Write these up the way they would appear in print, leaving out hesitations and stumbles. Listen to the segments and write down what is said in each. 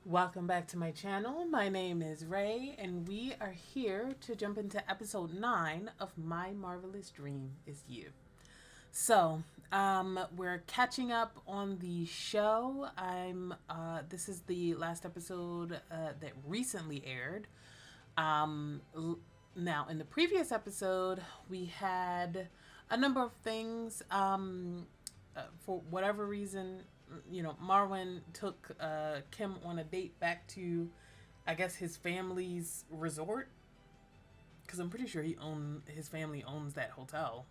Welcome back to my channel. My name is Ray, and we are here to jump into episode 9 of My Marvelous Dream is You. So, we're catching up on the show. This is the last episode that recently aired. Now, in the previous episode, we had a number of things. For whatever reason, Marwan took Kim on a date back to, I guess, his family's resort. Because I'm pretty sure his family owns that hotel.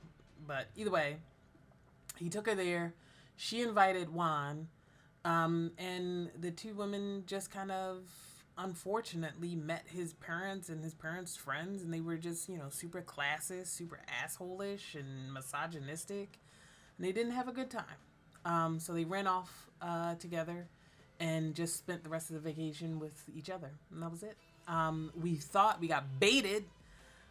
But either way, he took her there. She invited Juan. And the two women just kind of unfortunately met his parents and his parents' friends. And they were just, super classist, super asshole-ish and misogynistic. And they didn't have a good time. So they ran off together and just spent the rest of the vacation with each other. And that was it. We thought we got baited.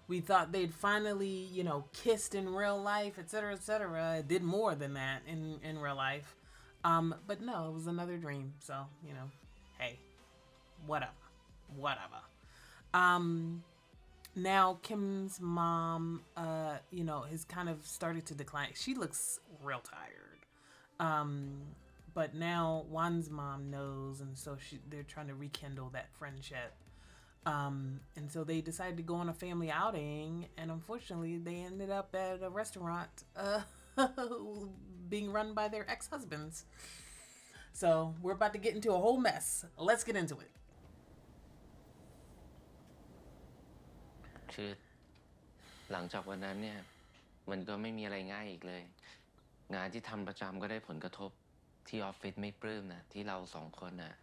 We thought they'd finally, kissed in real life, etc., etc. It did more than that in real life. But no, it was another dream. So, hey, whatever. Now Kim's mom, has kind of started to decline. She looks real tired. But now Juan's mom knows, and so they're trying to rekindle that friendship. And so they decided to go on a family outing, and unfortunately they ended up at a restaurant being run by their ex-husbands. So we're about to get into a whole mess. Let's get into it. คือหลังจากวันนั้นเนี่ยมันก็ไม่มีอะไรง่ายอีกเลยงานที่ทำประจำก็ได้ผลกระทบที่ออฟฟิศไม่ปลื้มนะที่เราสองคนน่ะ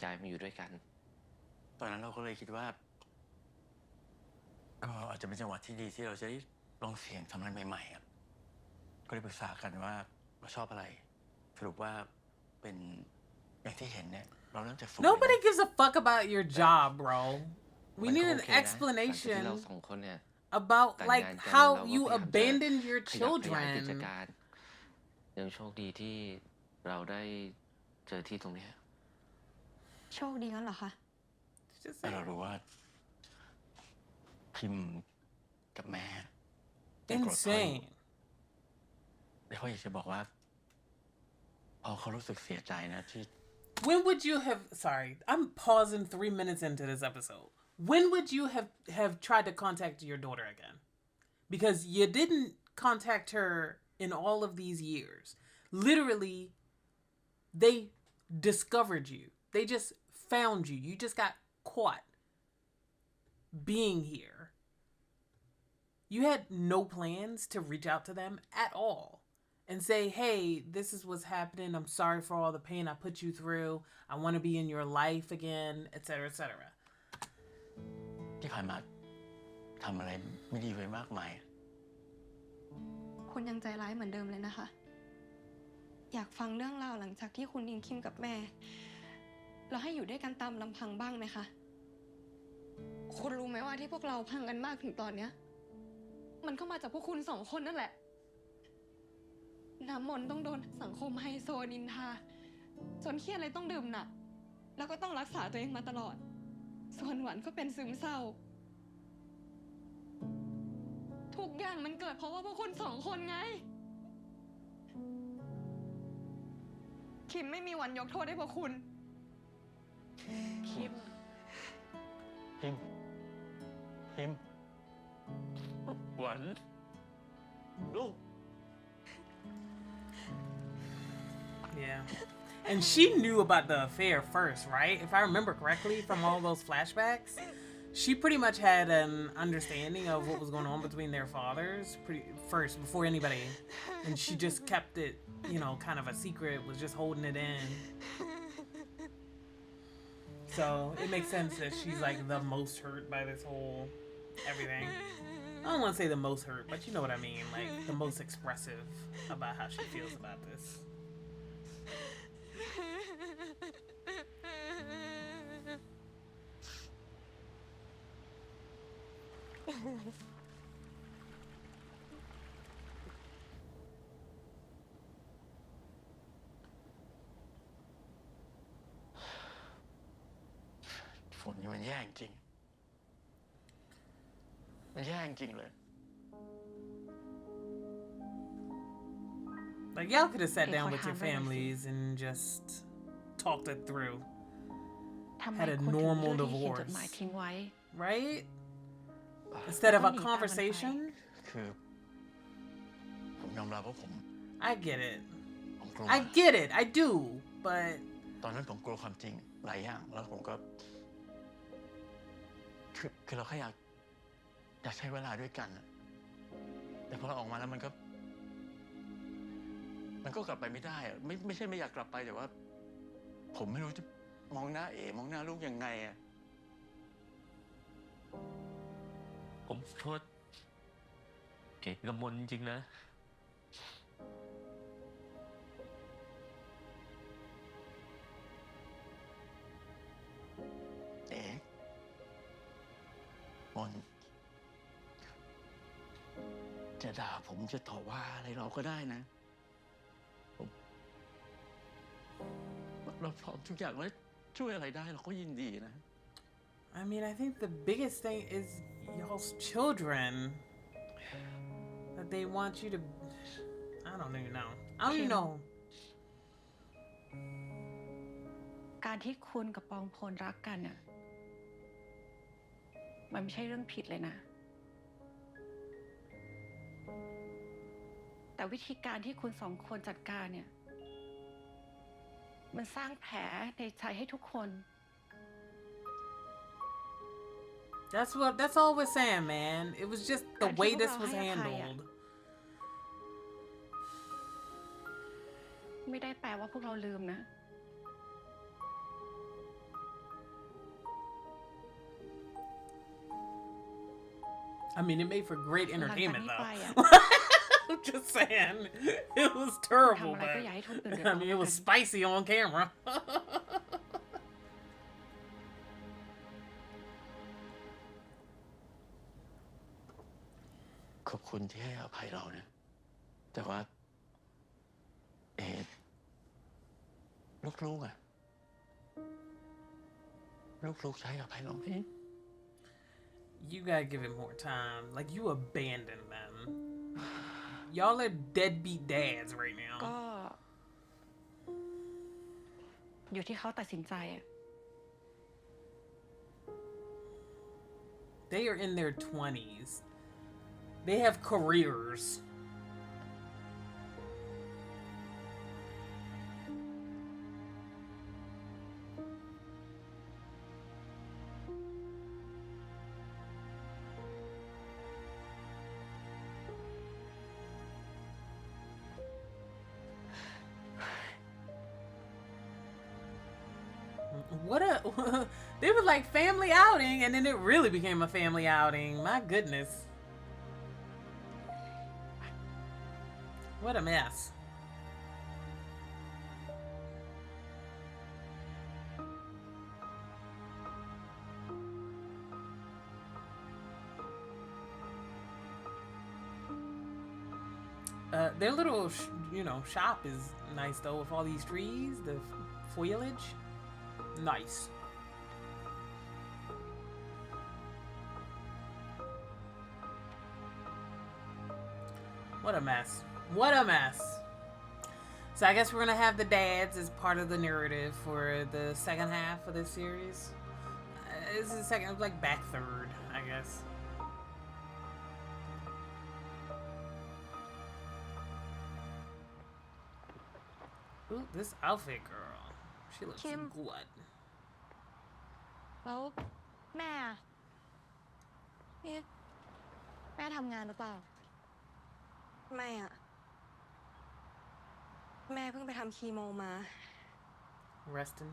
ย้ายมาอยู่ด้วยกันตอนนั้นเราก็เลยคิดว่าอาจจะเป็นจังหวะที่ดีที่เราจะได้ลองเสี่ยงทำอะไรใหม่ๆครับก็ได้ปรึกษากันว่าเราชอบอะไรสรุปว่าเป็นอย่างที่เห็นเนี่ยเราเริ่มจากศูนย์ Nobody gives a fuck about your job, bro. We need an explanation about like how you abandoned your children. ยังโชคดีที่เราได้เจอที่ตรงนี้โชคดีงั้นเหรอคะเรารู้ว่าพิมกับแม่ Insane. เดี๋ยวพ่ออยากจะบอกว่าเขารู้สึกเสียใจนะที่ When would you have sorry, I'm pausing 3 minutes into this episode. When would you have tried to contact your daughter again? Because you didn't contact her in all of these years. Literally, they discovered you. They just found you. You just got caught being here. You had no plans to reach out to them at all and say, hey, this is what's happening. I'm sorry for all the pain I put you through. I want to be in your life again, etc., etc. ที่ผ่านมาทำอะไรไม่ดีไว้มากมายคุณยังใจร้ายเหมือนเดิมเลยนะคะอยากฟังเรื่องราวหลังจากที่คุณอิงคิมกับแม่เราให้อยู่ด้วยกันตามลำพังบ้างไหมคะคุณรู้ไหมว่าที่พวกเราพังกันมากถึงตอนเนี้ยมันก็มาจากพวกคุณ2 คนนั่นแหละน้ำมนต์ต้องโดนสังคมไฮโซนินทาจนเครียดเลยต้องดื่มหนักแล้วก็ต้องรักษาตัวเองมาตลอดส่วนหวานก็เป็นซึมเศร้าทุกอย่างมันเกิดเพราะว่าพวกคุณ2 คนไงคิมไม่มีวันยกโทษให้พวกคุณคิมหวานลูก Yeah. And she knew about the affair first, right? If I remember correctly from all those flashbacks, she pretty much had an understanding of what was going on between their fathers first before anybody. And she just kept it, kind of a secret, was just holding it in. So it makes sense that she's like the most hurt by this whole everything. I don't want to say the most hurt, but you know what I mean. Like the most expressive about how she feels about this. มันแย่จริงมันแย่จริงเลย Like, y'all could have sat down with your families and just talked it through. ทำไม Had a คุณถึง normal เลือกที่เขียนจด divorce. หมายทิ้งไว้ Right? Instead of a ต้องหนีตามมันไป conversation? คือผมยอมรับว่าผม I get it. กลัว I get it. I do. But ตอนนั้นผมกลัวความจริงหลายอย่างแล้วผมก็คือเราแค่อยากใช้เวลาด้วยกันอะแต่พอเราออกมาแล้วมันก็กลับไปไม่ได้อะไม่ใช่ไม่อยากกลับไปแต่ว่า ผมไม่รู้จะมองหน้ามองหน้าลูกยังไงอะ ผมโทษเก๋กับมนจริงๆนะ มนจะด่าผมจะต่อว่าอะไรเราก็ได้นะเราพร้อมทุกอย่างแล้วช่วยอะไรได้เราก็ยินดีนะ I mean, I think the biggest thing is y'all's children. That they want you to. I don't even know. I don't even know. การที่คุณกับปองพลรักกันน่ะมันไม่ใช่เรื่องผิดเลยนะ แต่วิธีการที่คุณสองคนจัดการเนี่ย มันสร้างแผลในใจให้ทุกคน That's all we're saying, man. It was just the way this was handled. ไม่ได้แปลว่าพวกเราลืมนะ I mean, it made for great entertainment, หลังจากนี้ though. ไปอะ I'm just saying. It was terrible, ทำอะไร but ก็อย่าให้ทุกคนเดือด I ร้อน mean, แล้ it ว was กัน spicy on camera. ขอบคุณที่ให้อภัยเรานะแต่ว่าลูกๆอะลูกๆใช้อภัยเราไหม You gotta give it more time. Like, you abandoned them. Y'all are deadbeat dads right ก็ now. อยู่ที่เขาตัดสินใจอะ They are in their 20s. They have careers. What a they were like family outing, and then it really became a family outing. My goodness. What a mess. Their little, shop is nice though, with all these trees, the foliage. Nice. What a mess. What a mess. So I guess we're gonna have the dads as part of the narrative for the second half of this series. This is the second, like back third, I guess. Ooh, this outfit girl. She looks Kim. good. แล้วแม่อะนี่แม่ทำงานหรือเปล่า ไม่อะแม่เพิ่งไปทำคีโมมา Resting.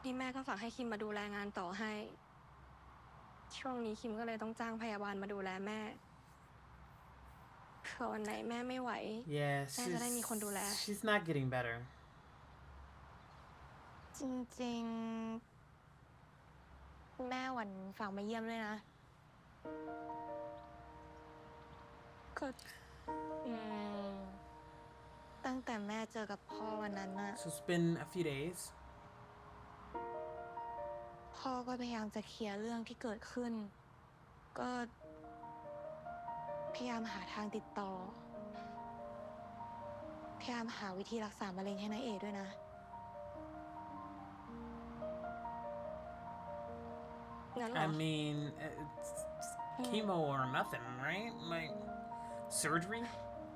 นี่แม่ก็ฝากให้คิมมาดูแลงานต่อให้ ช่วงนี้คิมก็เลยต้องจ้างพยาบาลมาดูแลแม่เผื่อวันไหนแม่ไม่ไหว Yeah, แม่จะได้มีคนดูแล she's not getting better. จริงๆ แม่หวันฝากมาเยี่ยมเลยนะ ก็ ตั้งแต่แม่เจอกับพ่อวันนั้นน่ะ So it's been a few days. พ พ่อก็พยายามจะเคลียร์เรื่องที่เกิดขึ้น ก็พยายามหาทางติดต่อ พยายามหาวิธีรักษามะเร็งให้นายเอด้วยนะ งั้นเหรอ I mean, it's chemo or nothing, right? Like surgery,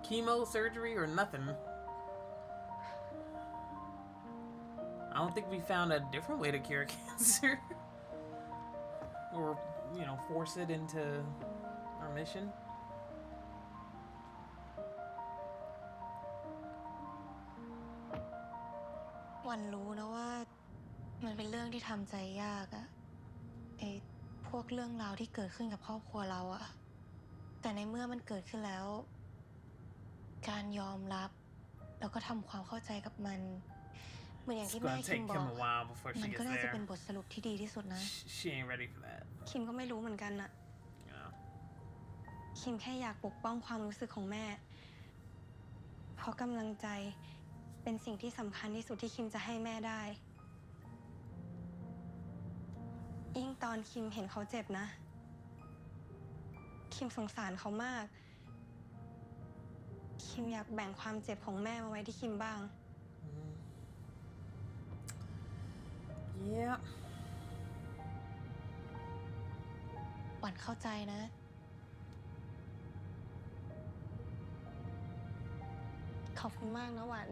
chemo surgery or nothing. I don't think we found a different way to cure cancer, or force it into our mission. วันรู้นะว่ามันเป็นเรื่องที่ทำใจยากอะพวกเรื่องราวที่เกิดขึ้นกับครอบครัวเราอะแต่ในเมื่อมันเกิดขึ้นแล้ว การยอมรับแล้วก็ทำความเข้าใจกับมันเหมือนอย่าง It's ที่แม่ gonna คิม take บอ Kim ก a while before มั she น gets ก็น่าจะ there. เป็นบทสรุปที่ดีที่สุดนะ She ain't ready for that. คิมก็ไม่รู้เหมือนกันอะ Yeah. คิมแค่อยากปกป้องความรู้สึกของแม่ เพราะกำลังใจเป็นสิ่งที่สำคัญที่สุดที่คิมจะให้แม่ได้ ยิ่งตอนคิมเห็นเขาเจ็บนะ คิมสงสารเขามาก คิมอยากแบ่งความเจ็บของแม่มาไว้ที่คิมบ้าง Yeah. หวานเข้าใจนะ ขอบคุณมากนะหวาน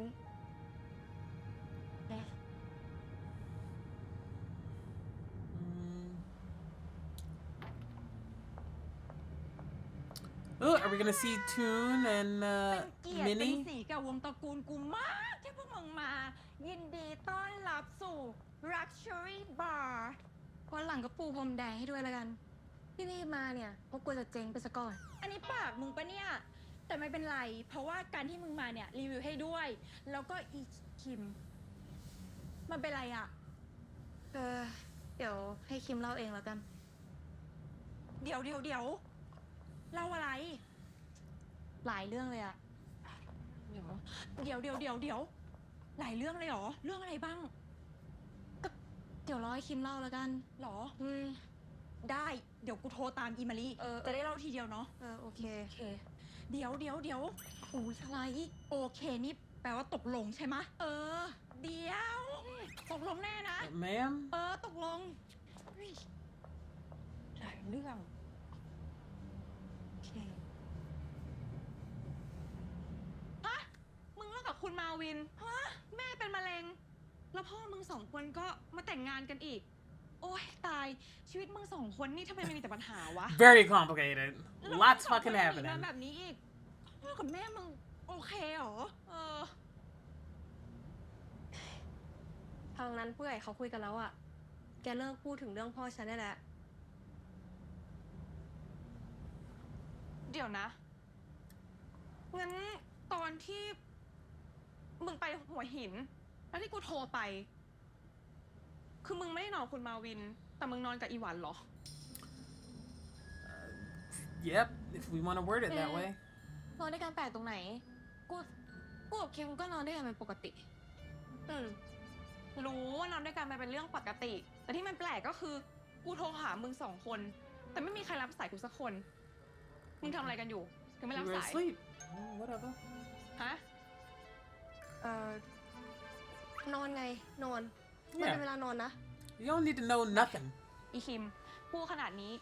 นะ Oh, are we gonna see Toon and เกียรติเป็น Minnie? สีกับวงตระกูลกูมากที่พวกมึงมา ยินดีต้อนรับสู่ Luxury Bar วันหลังก็ปูพรมแดงให้ด้วยแล้วกัน ที่นี่มาเนี่ยเพราะกลัวจะเจ๊งไปซะก่อน อันนี้ปากมึงปะเนี่ย แต่ไม่เป็นไร เพราะว่าการที่มึงมาเนี่ยรีวิวให้ด้วย แล้วก็อีคิม มันเป็นไรอ่ะ เดี๋ยวให้คิมเล่าเองแล้วกัน เดี๋ยวเล่าอะไร หลายเรื่องเลยอะ เดี๋ยวหลายเรื่องเลยเหรอ เรื่องอะไรบ้าง เดี๋ยวรอให้คิมเล่าแล้วกัน หรอ ได้ เดี๋ยวกูโทรตามอีมารีจะได้เล่าทีเดียวเนาะ โอเค เดี๋ยวอุ้ยอะไรโอเคนี่แปลว่าตกลงใช่ไหมเดี๋ยวตกลงแน่นะ Ma'am? ตกลงเฮ้ยหลายเรื่องโอเคฮะมึงเลิกกับคุณมาวินฮะแม่เป็นมะเร็ง แล้วพ่อมึงสองคนก็มาแต่งงานกันอีก โอ้ยตายชีวิตมึงสองคนนี่ทำไมมันมีแต่ปัญหาวะ Very complicated. แล้ว Lots มึงสองคน fucking หนี happening. มาแบบนี้อีกพ่อกับแม่มึงโอเคเหรอ ทางนั้นผู้ใหญ่เขาคุยกันแล้วอะแกเลิกพูดถึงเรื่องพ่อฉันได้แล้ว เดี๋ยวนะ งั้นตอนที่มึงไปหัวหิน แล้วที่กูโทรไป คือมึงไม่ได้นอนคุณมาวิน แต่มึงนอนกับอีหวันเหรอ Yep, if we want to word it that way. นอนด้วยกันแปลกตรงไหน กูกับคิมก็นอนด้วยกันเป็นปกติ รู้ว่านอนด้วยกันมันเป็นเรื่องปกติ แต่ที่มันแปลกก็คือ กูโทรหามึงสองคน แต่ไม่มีใครรับสายกูสักคน มึงทำอะไรกันอยู่ ถึงไม่ We รับ were สาย asleep. Whatever. ฮะ นอนไง นอนมันเป็นเวลานอนนะ You don't need to know nothing. อีคิมพูดขนาดนี้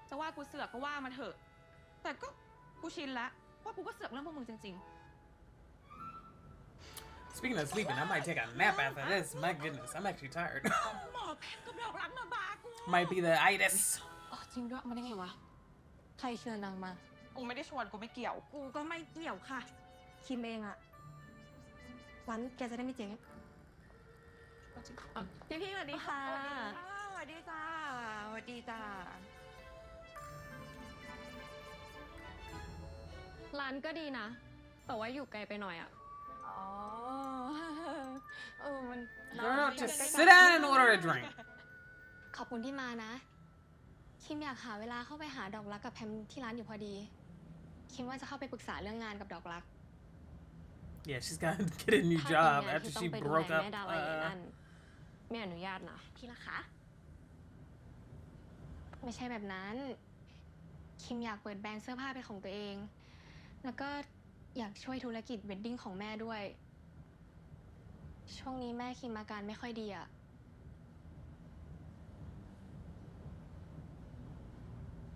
จะว่ากูเสือกก็ว่ามาเถอะ แต่ก็กูชินละว่ากูก็เสือกเรื่องพวกมึงจริง Speaking of sleeping, I might take a nap after this. My goodness, I'm actually tired. ๆ หมอแพทย์กับดอกรักมาบากู Might be the itis. จริงด้วยมันได้ไงวะ ใครเชิญนางมา กูไม่ได้ชวนกูไม่เกี่ยว กูก็ไม่เกี่ยวค่ะ คิมเองอะวันแกจะได้ไม่เจ๊งพี่สวัสดีค่ะ สวัสดีจ้าสวัสดีจ้า ร้านก็ดีนะ แต่ว่าอยู่ไกลไปหน่อยอะ อ๋อ มัน Girl, just sit down and order a drink. ขอบคุณที่มานะ คิมอยากหาเวลาเข้าไปหาดอกรักกับแพมที่ร้านอยู่พอดี คิมว่าจะเข้าไปปรึกษาเรื่องงานกับดอกรัก Yeah, she's got to get a new ถ้า job เป็นงาน after ที่ต้อ she งไปดู broke แล up. แม่ดาราอย่างนั้นไม่อนุญาตนะที่ละคะ ไม่ใช่แบบนั้น คิมอยากเปิดแบรนด์เสื้อผ้าเป็นของตัวเอง แล้วก็อยากช่วยธุรกิจเวดดิ้งของแม่ด้วย ช่วงนี้แม่คิมอาการไม่ค่อยดีอะ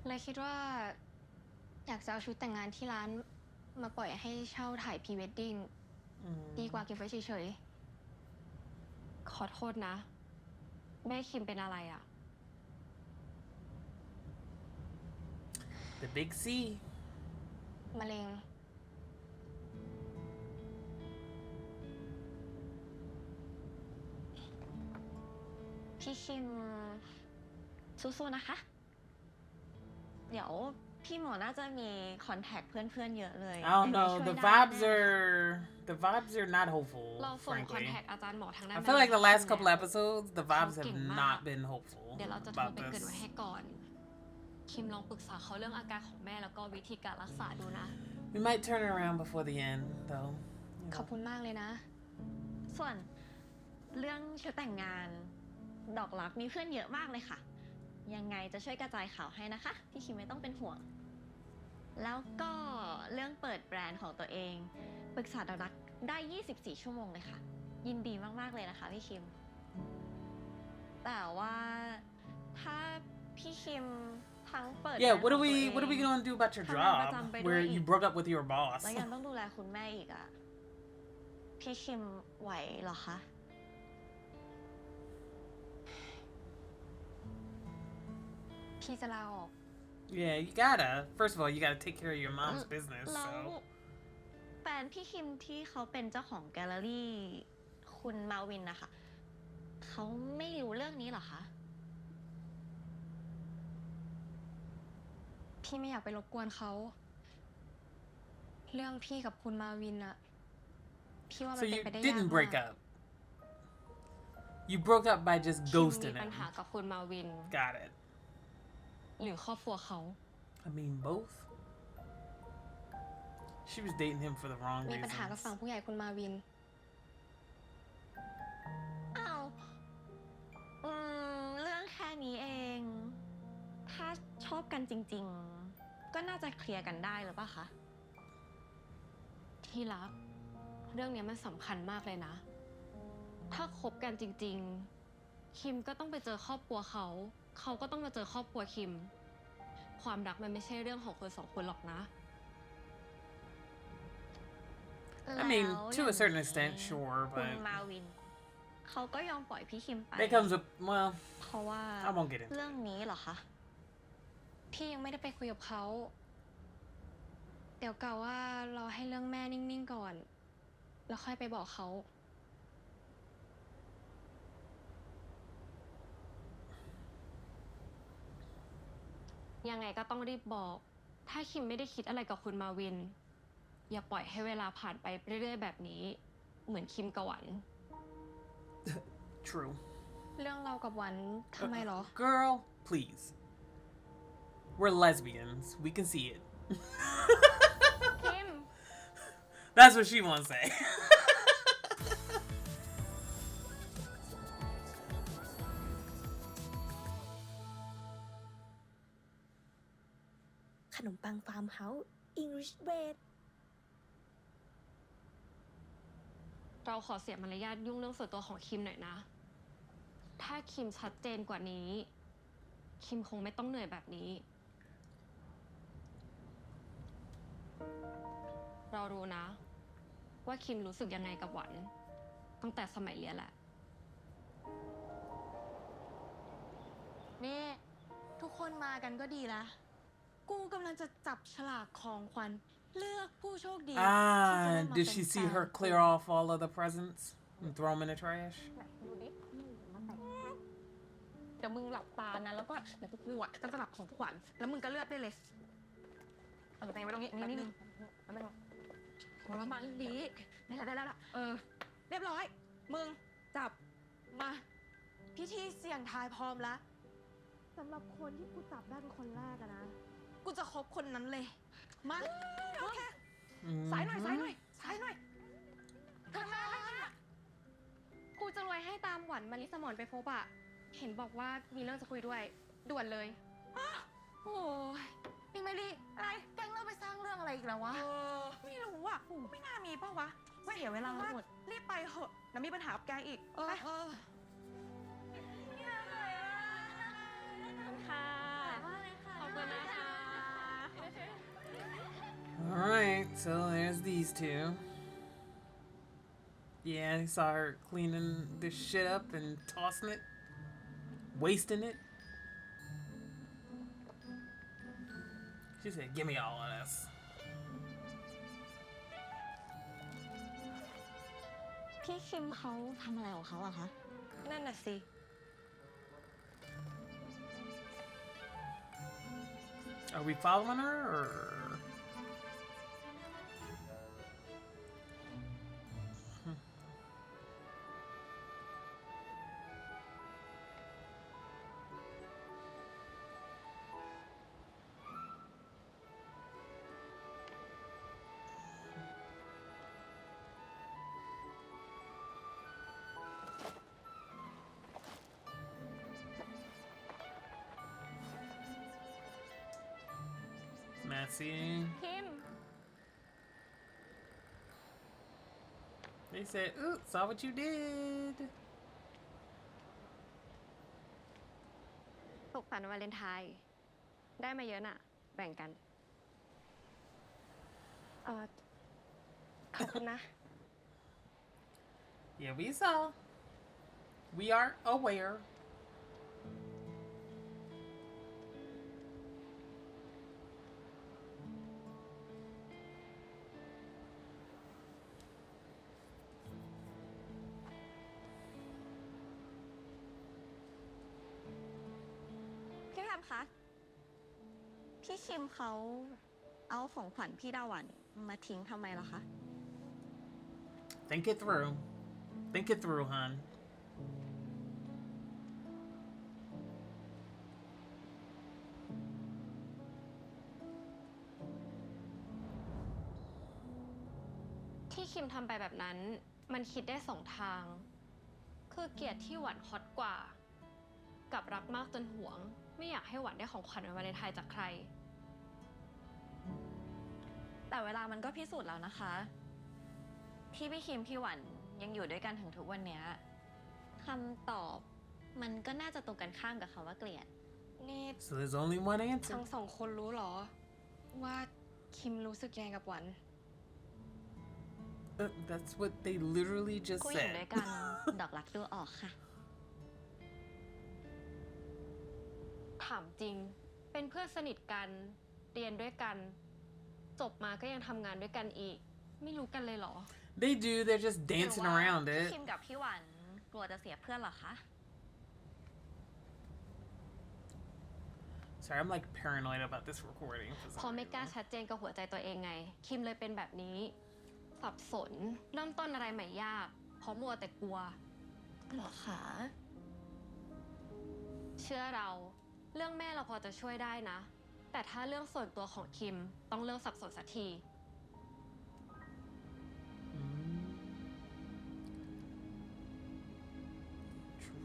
เลยคิดว่าอยากจะเอาชุดแต่งงานที่ร้านมาปล่อยให้เช่าถ่ายพรีเวดดิ้งดีกว่าเก็บไว้เฉยๆ ขอโทษนะ แม่คิมเป็นอะไรอะ The big C มะเร็ง พี่คิมสู้ๆนะคะ เดี๋ยวพี่หมอน่าจะมีคอนแทคเพื่อนๆเยอะเลย I don't know. The vibes are not hopeful. เราส่งคอน Frankly, แทคอาจารย์หมอทางด้าน I feel like the last couple episodes, the vibes have not been hopeful เดี๋ยวเราจะโทร about ไปเกริน this. ไว้ให้ก่อน คิมลองปรึกษาเขาเรื่องอาการของแม่แล้วก็วิธีการรักษาดูนะ We might turn it around before the end, though. ขอบคุณมากเลยนะ ส่วนเรื่องชุดแต่งงาน ดอกรักมีเพื่อนเยอะมากเลยค่ะ ยังไงจะช่วยกระจายข่าวให้นะคะ พี่คิมไม่ต้องเป็นห่วง แล้วก็เรื่องเปิดแบรนด์ของตัวเองปรึกษาดอกรักได้ 24 ชั่วโมงเลยค่ะ ยินดีมากๆเลยนะคะพี่คิม แต่ว่าถ้าพี่คิมทั้งเปิด Yeah, แบรนด์ของตัวเอง what are we gonna do about your ทำงานประ job จำไปด้วย where อี you ก broke up with your boss? แล้วยังต้องดูแลคุณแม่อีกอะพี่คิมไหวเหรอคะ พี่จะลาออก Yeah, you gotta. First of all, you gotta take care of your mom's business. แล้ว So แฟนพี่คิมที่เขาเป็นเจ้าของแกลเลอรี่ คุณมาวินนะคะ เขาไม่รู้เรื่องนี้เหรอคะ พี่ไม่อยากไปรบกวนเขา เรื่องพี่กับคุณมาวินอะพี่ว่ามัน so เป็น you ไปได้ยาก didn't มา break ก up. You broke up by just คิม ghosting มีปัญ him. หากับคุณมาวิน Got it. หรือครอบครัวเขา I mean both. She was dating him for the wrong มีปัญหากับ reasons. ฝั่งผู้ใหญ่คุณมาวิน อ้าวเรื่องแค่นี้เอง ถ้าชอบกันจริงๆ ก็น่าจะเคลียร์กันได้หรือเปล่าคะ ที่รัก เรื่องนี้มันสำคัญมากเลยนะ ถ้าคบกันจริงๆ คิมก็ต้องไปเจอครอบครัวเขา เขาก็ต้องมาเจอครอบครัวคิม ความรักมันไม่ใช่เรื่องของคนสองคนหรอกนะ I mean, แล้ว to a certain extent, sure, คุณ but มาวิน เขาก็ยอมปล่อยพี่คิมไป that comes with, well, เพราะว่า I won't get into เรื่องนี้เหรอคะ พี่ยังไม่ได้ไปคุยกับเขา เดี๋ยวกล่าวว่าเราให้เรื่องแม่นิ่งๆก่อน แล้วค่อยไปบอกเขา ยังไงก็ต้องรีบบอก ถ้าคิมไม่ได้คิดอะไรกับคุณมาวิน อย่าปล่อยให้เวลาผ่านไปเรื่อยๆแบบนี้ เหมือนคิมกับหวัน true. เรื่องเรากับหวันทำไมเหรอ Girl, please. We're lesbians. We can see it. คิม That's what she wants to say. ขนมปังฟาร์มเฮาส์อิงลิชเบด เราขอเสียมารยาทยุ่งเรื่องส่วนตัวของคิมหน่อยนะ ถ้าคิมชัดเจนกว่านี้ คิมคงไม่ต้องเหนื่อยแบบนี้ เรารู้นะ ว่าคิมรู้สึกยังไงกับหวัน ตั้งแต่สมัยเรียนแหละ นี่ ทุกคนมากันก็ดีละกูกำลังจะจับฉลากของขวัญเลือกผู้โชคดีที่จะได้มา Did she เป็น see แฟ her น clear off all of the presents and throw them in the trash? ดูดิเดี๋ยวมึงหลับตานะ แล้วก็เดี๋ยวกูอ่ะจะสลับของขวัญแล้วมึงก็เลือกได้เลยเอาตัวเองไว้ตรงนี้นี่ไม่ต้องหัวเราะมาดีได้แล้วเรียบร้อย มึงจับมา พิธีเสี่ยงทายพร้อมแล้วสำหรับคนที่กูจับได้เป็นคนแรกอะนะ กูจะคบคนนั้นเลย มาโอเคสายหน่อยสายหน่อยสายหน่อยข้างหน้า กูจะรวยให้ตามหวันมาริสมอนไปพบอะ เห็นบอกว่ามีเรื่องจะคุยด้วย ด่วนเลย อ้า โอ้ยนี่ไม่รีอะไรแก๊งเราไปสร้างเรื่องอะไรอีกแล้ววะ ไม่รู้อ่ะไม่น่ามีป่าววะเสียเวลาหมดรีบไปเหอะเดี๋ยวมีปัญหากับแกอีกไป Alright, so there's these two. Yeah, I saw her cleaning this shit up and tossing it, wasting it. She said, "Give me all of this." พี่คิมเขาทำอะไรของเขาอะคะ นั่นน่ะสิ Are we following her or? Massey. คิม They said, "Ooh, saw what you did." สุขสันต์วาเลนไทน์ได้มาเยอะน่ะ แบ่งกัน ขอบคุณนะ Yeah, we saw. We are aware.พี่แพมคะ พี่คิมเขาเอาของขวัญพี่ดาวันมาทิ้งทำไมล่ะคะ Think it through. Think it through, hon. ที่คิมทำไปแบบนั้น มันคิดได้สองทาง คือเกลียดที่หวานฮอตกว่า กับรักมากจนหวง ไม่อยากให้หวานได้ของขวัญวันวาเลนไทน์จากใคร แต่เวลามันก็พิสูจน์แล้วนะคะที่พี่คิมพี่หวันยังอยู่ด้วยกันถึงทุกวันเนี้ยคำตอบมันก็น่าจะตรงกันข้ามกับคำว่าเกลียด นี่ So there's only one answer. ทั้งสองคนรู้เหรอ ว่าคิมรู้สึกยังไงกับหวาน That's what they literally just ผู้หญิง said. ด้วยกัน ดอกรักดูออกค่ะ ถามจริง เป็นเพื่อนสนิทกัน เรียนด้วยกัน จบมาก็ยังทำงานด้วยกันอีก ไม่รู้กันเลยเหรอ They do. They're just หรือ dancing ว่า around พี่ it. คิมกับพี่หวันกลัวจะเสียเพื่อนเหรอคะ Sorry, I'm like paranoid about this recording. for พอ some ไม่กล้า reason. ชัดเจนกับหัวใจตัวเองไง คิมเลยเป็นแบบนี้ สับสน เริ่มต้นอะไรใหม่ยาก เพราะมัวแต่กลัว เหรอคะ เชื่อเรา เรื่องแม่เราพอจะช่วยได้นะ แต่ถ้าเรื่องส่วนตัวของคิมต้องเลิกสับสนสักที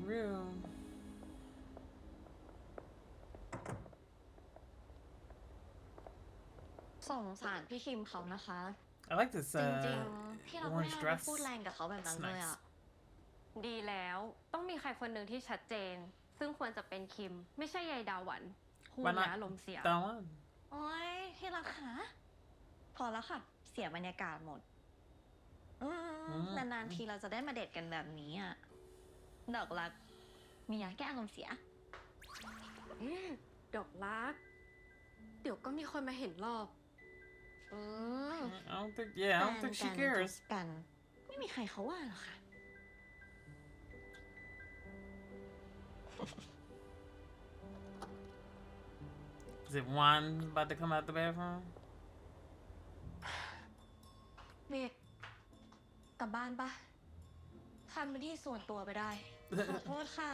True. สงสารพี่คิมเขานะคะ I like this จริงๆพี่เราไม่ orange น่าไป dress. พูดแรงกับเขาแบบนั้น It's เลย nice. อะ ดีแล้ว ต้องมีใครคนหนึ่งที่ชัดเจน ซึ่งควรจะเป็นคิม ไม่ใช่ยายดาหวันคู่ Why นี้ not อารมณ์เสีย that one? โอ๊ยที่รักคะพอแล้วค่ะ เสียบรรยากาศหมด นานๆทีเราจะได้มาเดทกันแบบนี้อ่ะ ดอกรัก มียาแก้อารมณ์เสีย ดอกรัก เดี๋ยวก็มีคนมาเห็นรอบ I don't think. Yeah, I don't think she แฟน cares. กัน ไม่มีใครเขาว่าหรอกค่ะ Is it Juan about to come out the bathroom? เมกกลับบ้านปะทำเป็นที่ส่วนตัวไปได้ ขอโทษค่ะ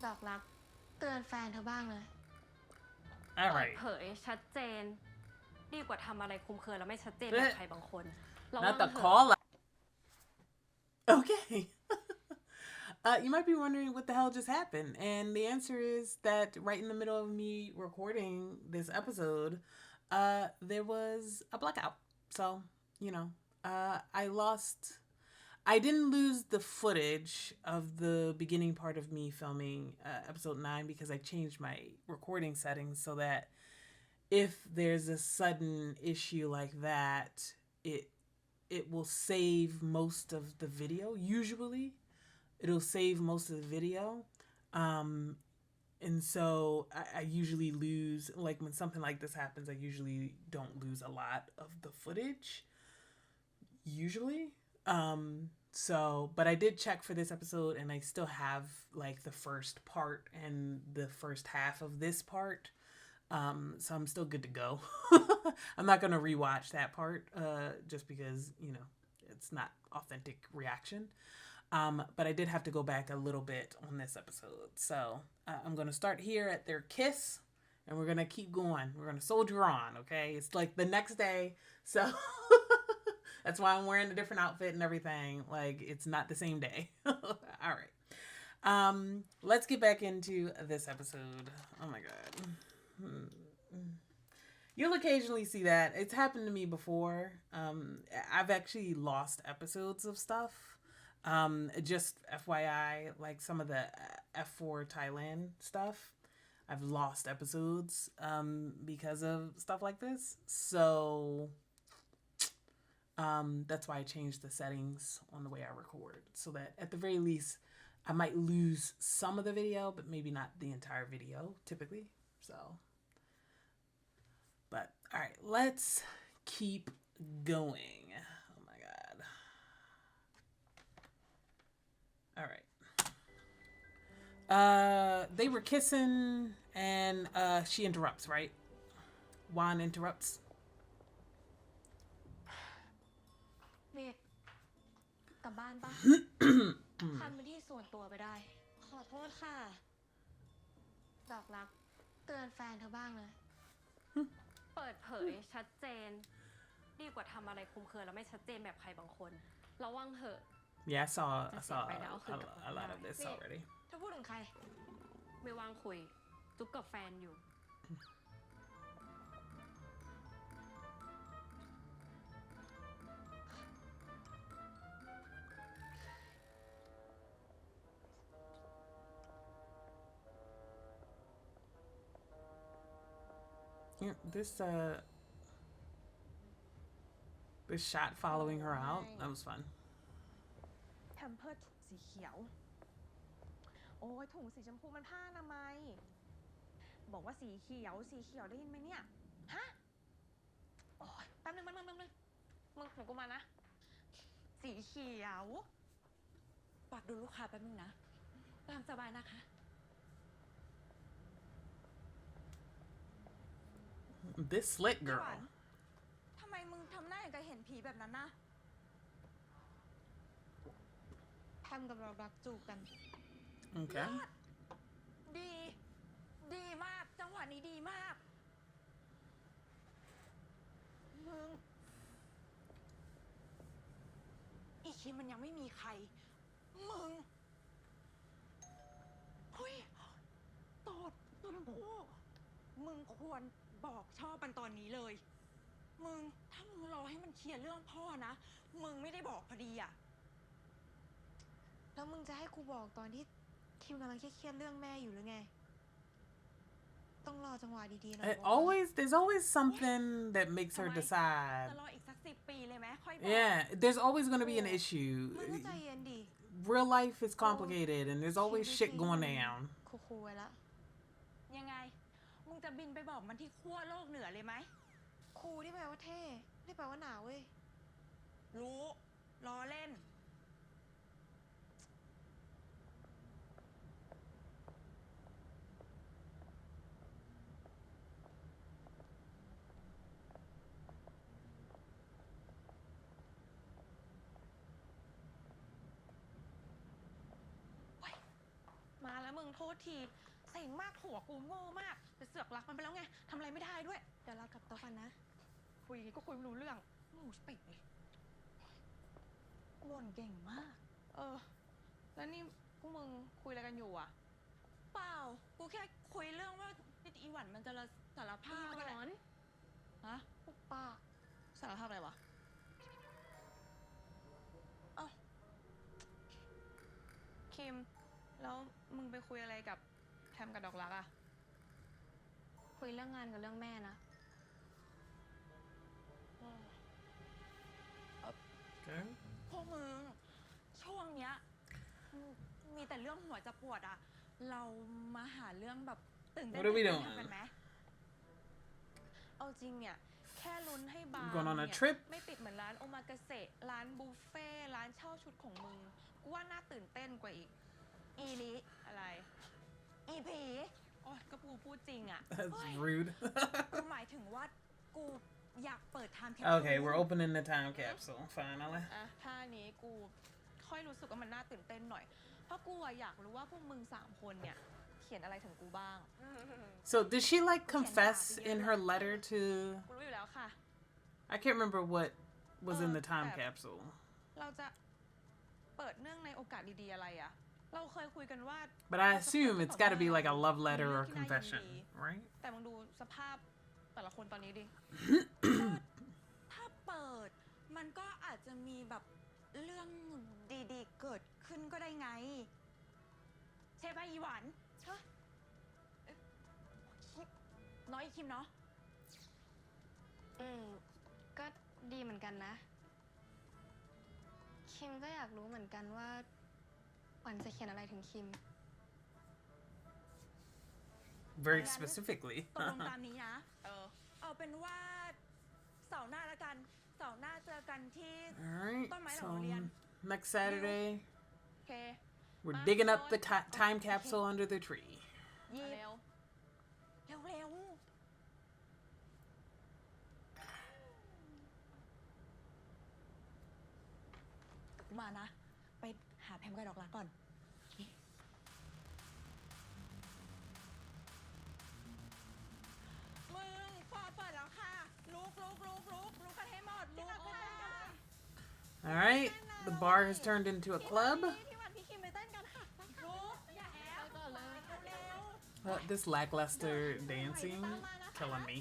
ดอกรัก เตือนแฟนเธอบ้างเลย All เปิด right. เผยชัดเจน ดีกว่าทำอะไรคุมเครือแล้วไม่ชัดเจนแบบใครบางคน ระวัง Not the เถอะ call out. Okay. You might be wondering what the hell just happened. And the answer is that right in the middle of me recording this episode, there was a blackout. So, I didn't lose the footage of the beginning part of me filming episode 9 because I changed my recording settings so that if there's a sudden issue like that, it will save most of the video. Usually, it'll save most of the video. And so I usually lose, like when something like this happens, I usually don't lose a lot of the footage. Usually. But I did check for this episode and I still have like the first part and the first half of this part. So I'm still good to go. I'm not going to rewatch that part, just because, it's not authentic reaction. But I did have to go back a little bit on this episode. So I'm going to start here at their kiss and we're going to keep going. We're going to soldier on. Okay. It's like the next day. So that's why I'm wearing a different outfit and everything. Like it's not the same day. All right. Let's get back into this episode. Oh my God. You'll occasionally see that. It's happened to me before. I've actually lost episodes of stuff. Just FYI, like some of the F4 Thailand stuff, I've lost episodes because of stuff like this. So that's why I changed the settings on the way I record, so that at the very least I might lose some of the video, but maybe not the entire video typically. So, but all right, let's keep going. Oh my God. All right. They were kissing and she interrupts, right? Juan interrupts. เมกกลับบ้านปะ ทำเป็นที่ส่วนตัวไปได้ ขอโทษค่ะ ดอกรักเตือนแฟนเธอบ้างเลย เปิดเผยชัดเจนดีกว่าทำอะไรคลุมเครือแล้วไม่ชัดเจนแบบใครบางคนระวังเหอะ Yeah, I saw a lot of this already. เธอพูดถึงใคร ไม่ว่างคุยจุ๊บกับแฟนอยู่ Yeah, this shot following her out, that was fun. แพมเพิร์สสีเขียว โอ้ยถุงสีชมพูมันผ้าอนามัย บอกว่าสีเขียวได้ยินไหมเนี่ย ฮะ โอ้ยแป๊บนึงมึงเดี๋ยวกูมานะ สีเขียว ฝากดูลูกค้าแป๊บนึงนะ ตามสบายนะคะ This slick girl. ทำไมมึงทำหน้าอย่างกับเห็นผีแบบนั้นนะ แพมกับดอกรักจูบกัน Okay. ดีมาก จังหวะนี้ดีมาก มึง อีคิมมันยังไม่มีใคร มึง เฮ้ยตัวผู้มึงควรบอกชอบมันตอนนี้เลย มึง ถ้ามึงรอให้มันเคลียร์เรื่องพ่อนะ มึงไม่ได้บอกพอดีอะ แล้วมึงจะให้กูบอกตอนที่คิมกำลังเครียดๆเรื่องแม่อยู่หรือไง ต้องรอจังหวะดีๆหน่อย There's always something that makes her decide. จะรออีกสัก10 ปีเลยไหมค่อยบอก Yeah, there's always going to be an issue. มึงก็ใจเย็นดิ Real life is complicated and there's always shit going down. คูๆไว้ละ ยังไง มึงจะบินไปบอกมันที่ขั้วโลกเหนือเลยไหม คูที่แปลว่าเท่ไม่ได้แปลว่าหนาวเว้ย รู้ ล้อเล่น มาแล้วมึงโทษทีเซ็งมากหัวกูโง่มากแต่เสือกรักมันไปแล้วไงทำอะไรไม่ได้ด้วย เดี๋ยวเรากลับโต๊ะกันนะ คุยก็คุยไม่รู้เรื่องหมูสปิดเลยบ่นเก่งมาก แล้วนี่ พวกมึงคุยอะไรกันอยู่อะ เปล่า กูแค่คุยเรื่องว่าอีหวันมันจะสารภาพอะไรฮะ ปุ๊บป้าสารภาพอะไรวะ เอ้าคิม แล้วมึงไปคุยอะไรกับแทมกับดอกรักอะ คุยเรื่องงานกับเรื่องแม่นะ Okay. พวกมึงช่วงเนี้ยมีแต่เรื่องหัวจะปวดอะเรามาหาเรื่องแบบตื่นเต้น What are we ๆ doing? ทำกันไหม เอาจริงเนี่ย แค่ลุ้นให้บาร์ Going on a เนี่ย trip? ไม่ปิดเหมือนร้านโอมากาเสะร้านบุฟเฟ่ต์ร้านเช่าชุดของมึง กูว่าน่าตื่นเต้นกว่าอีก อีลิ อะไร อีผี โอ้ยก็กูพูดจริงอะ That's rude. กูหมายถึงว่ากูอยากเปิดไทม์แคป Okay, we're opening the time capsule finally. อ่ะท่านี้กูค่อยรู้สึกว่ามันน่าตื่นเต้นหน่อย เพราะกูอะอยากรู้ว่าพวกมึง3 คนเนี่ย เขียนอะไรถึงกูบ้าง So did she like confess in her letter to? กูรู้อยู่แล้วค่ะ I can't remember what was in the time Okay. capsule. เราจะเปิดเนื่องในโอกาสดีๆอะไรอะเราเคยคุยกันว่า But I assume it's got to be like a love letter or confession, right? แต่มึงดูสภาพแต่ละคนตอนนี้ดิ ถ้าเปิดมันก็อาจจะมีแบบเรื่องดีๆเกิดขึ้นก็ได้ไง ใช่ป่ะอีหวานฮะน้อยอีคิมเนาะ ก็ดีเหมือนกันนะ คิมก็อยากรู้เหมือนกันว่าหวันจะเขียนอะไรถึงคิม Very specifically. ตกลงตามนี้นะ เอาเป็นว่าเสาร์หน้าละกัน เสาร์หน้าเจอกันที่ All right. Don't mind So our Orion. next Saturday, โอเค we're digging up the time capsule under the tree. ยี มาเร็ว เร็วๆมานะ ไปหาแพมกับดอกรักก่อน มึงพอเปิดแล้วค่ะ ลุกกันให้หมด ลุกค่ะ All right. The bar has turned into a club. พี่วันพี่คิมไปเต้นกันค่ะลุกอย่าแอบเร็ว This lackluster dancing killing me.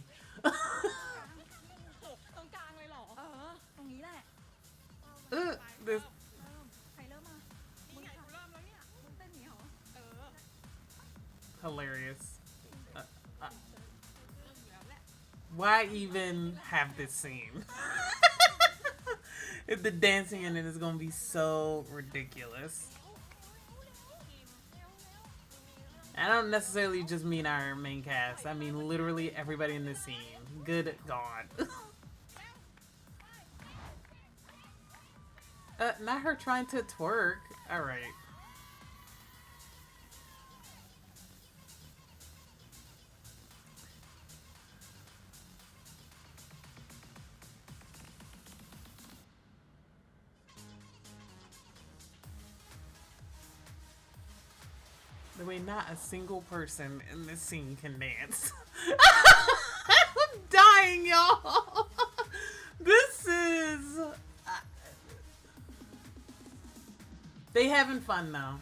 ตรงกลางเลยเหรอ ตรงนี้แหละ This ใครเริ่มมามึงค่ะเริ่มแล้วเนี่ย มึงเต้นนี้เหรอ hilarious. Why even have this scene? If the dancing in it is gonna be so ridiculous. I don't necessarily just mean our main cast. I mean literally everybody in this scene. Good God. Not her trying to twerk. All right. The way not a single person in this scene can dance. I'm dying, y'all. This is... They having fun though.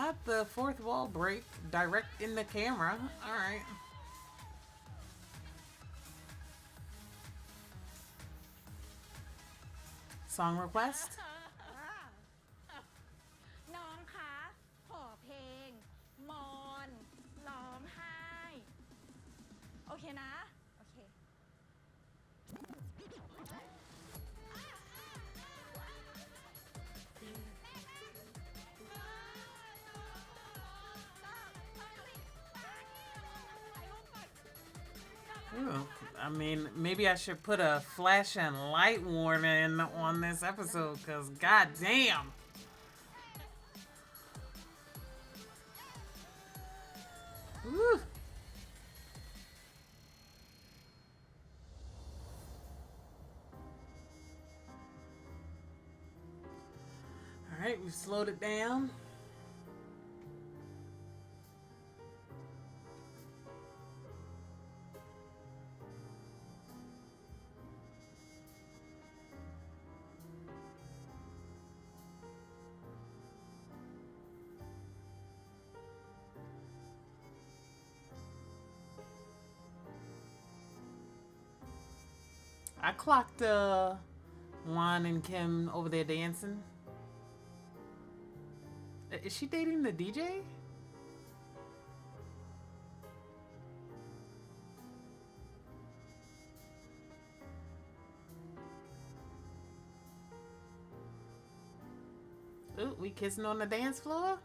Not the fourth wall break. Direct in the camera. Alright. Song request? น้องคะขอเพลง มอนร้องไห้ โอเคนะ โอเค Ooh, I mean, maybe I should put a flash and light warning on this episode, because goddamn. Woo. All right, we've slowed it down. I clocked Juan and Kim over there dancing. Is she dating the DJ? Ooh, we kissing on the dance floor?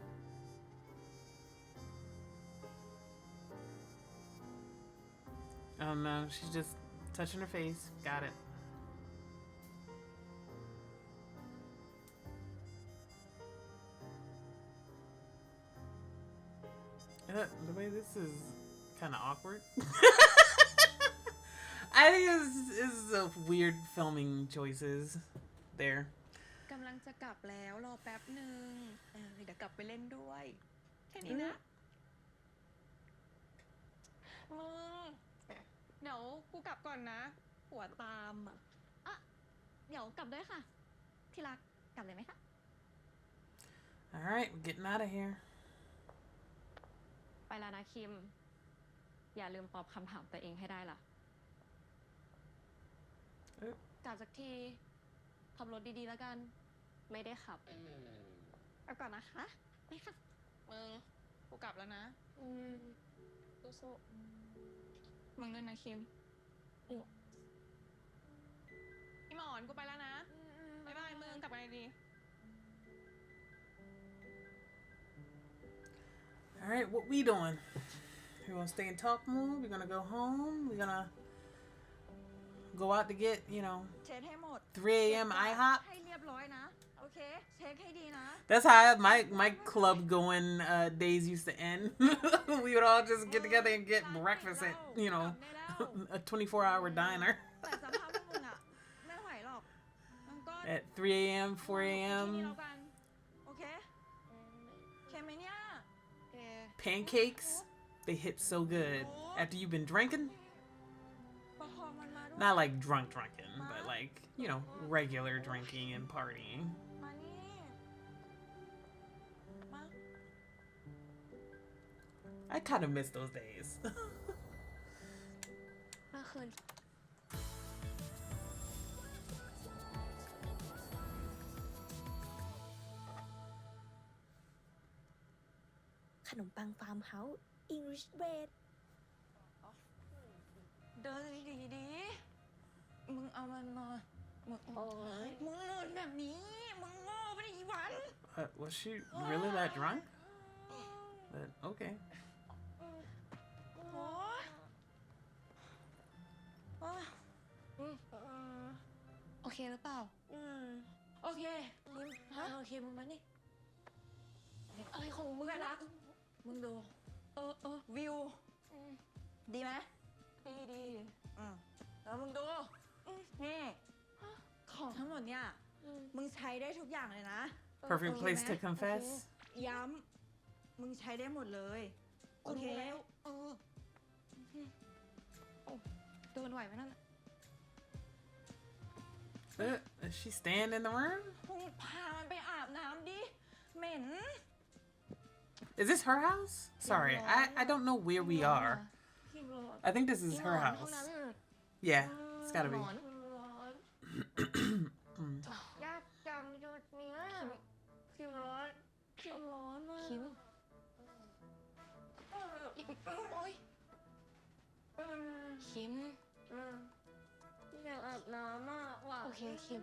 Oh no, she's just touching her face. Got it. The way this is kind of awkward. I think it's a weird filming choices there. กำลังจะกลับแล้วรอแป๊บหนึ่งเดี๋ยวกลับไปเล่นด้วยแค่นี้นะมึงเดี๋ยวกูกลับก่อนนะหัวตามเดี๋ยวกลับด้วยค่ะที่รักกลับเลยไหมคะ All right, we're getting out of here. ไปแล้วนะคิม อย่าลืมตอบคำถามตัวเองให้ได้ล่ะ กลับสักทีขับรถดีๆแล้วกัน ไม่ได้ขับ เอาก่อนนะคะไม่ค่ะมึงกูกลับแล้วนะสู้ๆมึงด้วยนะคิมพี่หมอนกูไปแล้วนะบ๊ายบายมึงกลับไปดี All right, what we doing? We gonna stay and talk more? We're gonna go home? We're gonna go out to get, เช็คให้หมด 3 a.m. IHOP? ให้เรียบร้อยนะโอเคเช็คให้ดีนะ That's how my club going days used to end. We would all just get together and get breakfast at, a 24-hour diner แต่สภาพพวกมึงอะไม่ไหวหรอกมันก็ at 3 a.m., 4 ที่นี่ a.m. แล้วกันโอเคเคไหมเนี่ย Pancakes, they hit so good. After you've been drinking, ประคองมันมาด้วย not like drunken, but like, regular drinking and partying. มานี่มา I kind of miss those days. เมื่อคืน ขนมปังฟาร์มเฮาส์อิงลิชเบด เดินดีๆมึงเอามันมามึงเดินแบบนี้มึงโง่ไปดิอีหวัน Was she really that drunk? But, okay. โอ้ยโอเคหรือเปล่า โอเค โอเคมึงมานี่ อะไรของมึงอะรักมึงดูวิวดีไหมดีแล้วมึงดูนี่ของทั้งหมดเนี่ยมึงใช้ได้ทุกอย่างเลยนะ Perfect place to confess. ย้ำมึงใช้ได้หมดเลยโอเค เดินไหวไหมนั่น Is she staying in the room? มึงพามันไปอาบน้ำดิเหม็น Is this her house? Sorry, I don't know where we are. I think this is her house. Yeah, it's gotta be. ยากจังจุดเนี้ยคิมร้อนมากคิมคิมอยากอาบน้ำอ่ะว่ะโอเคคิม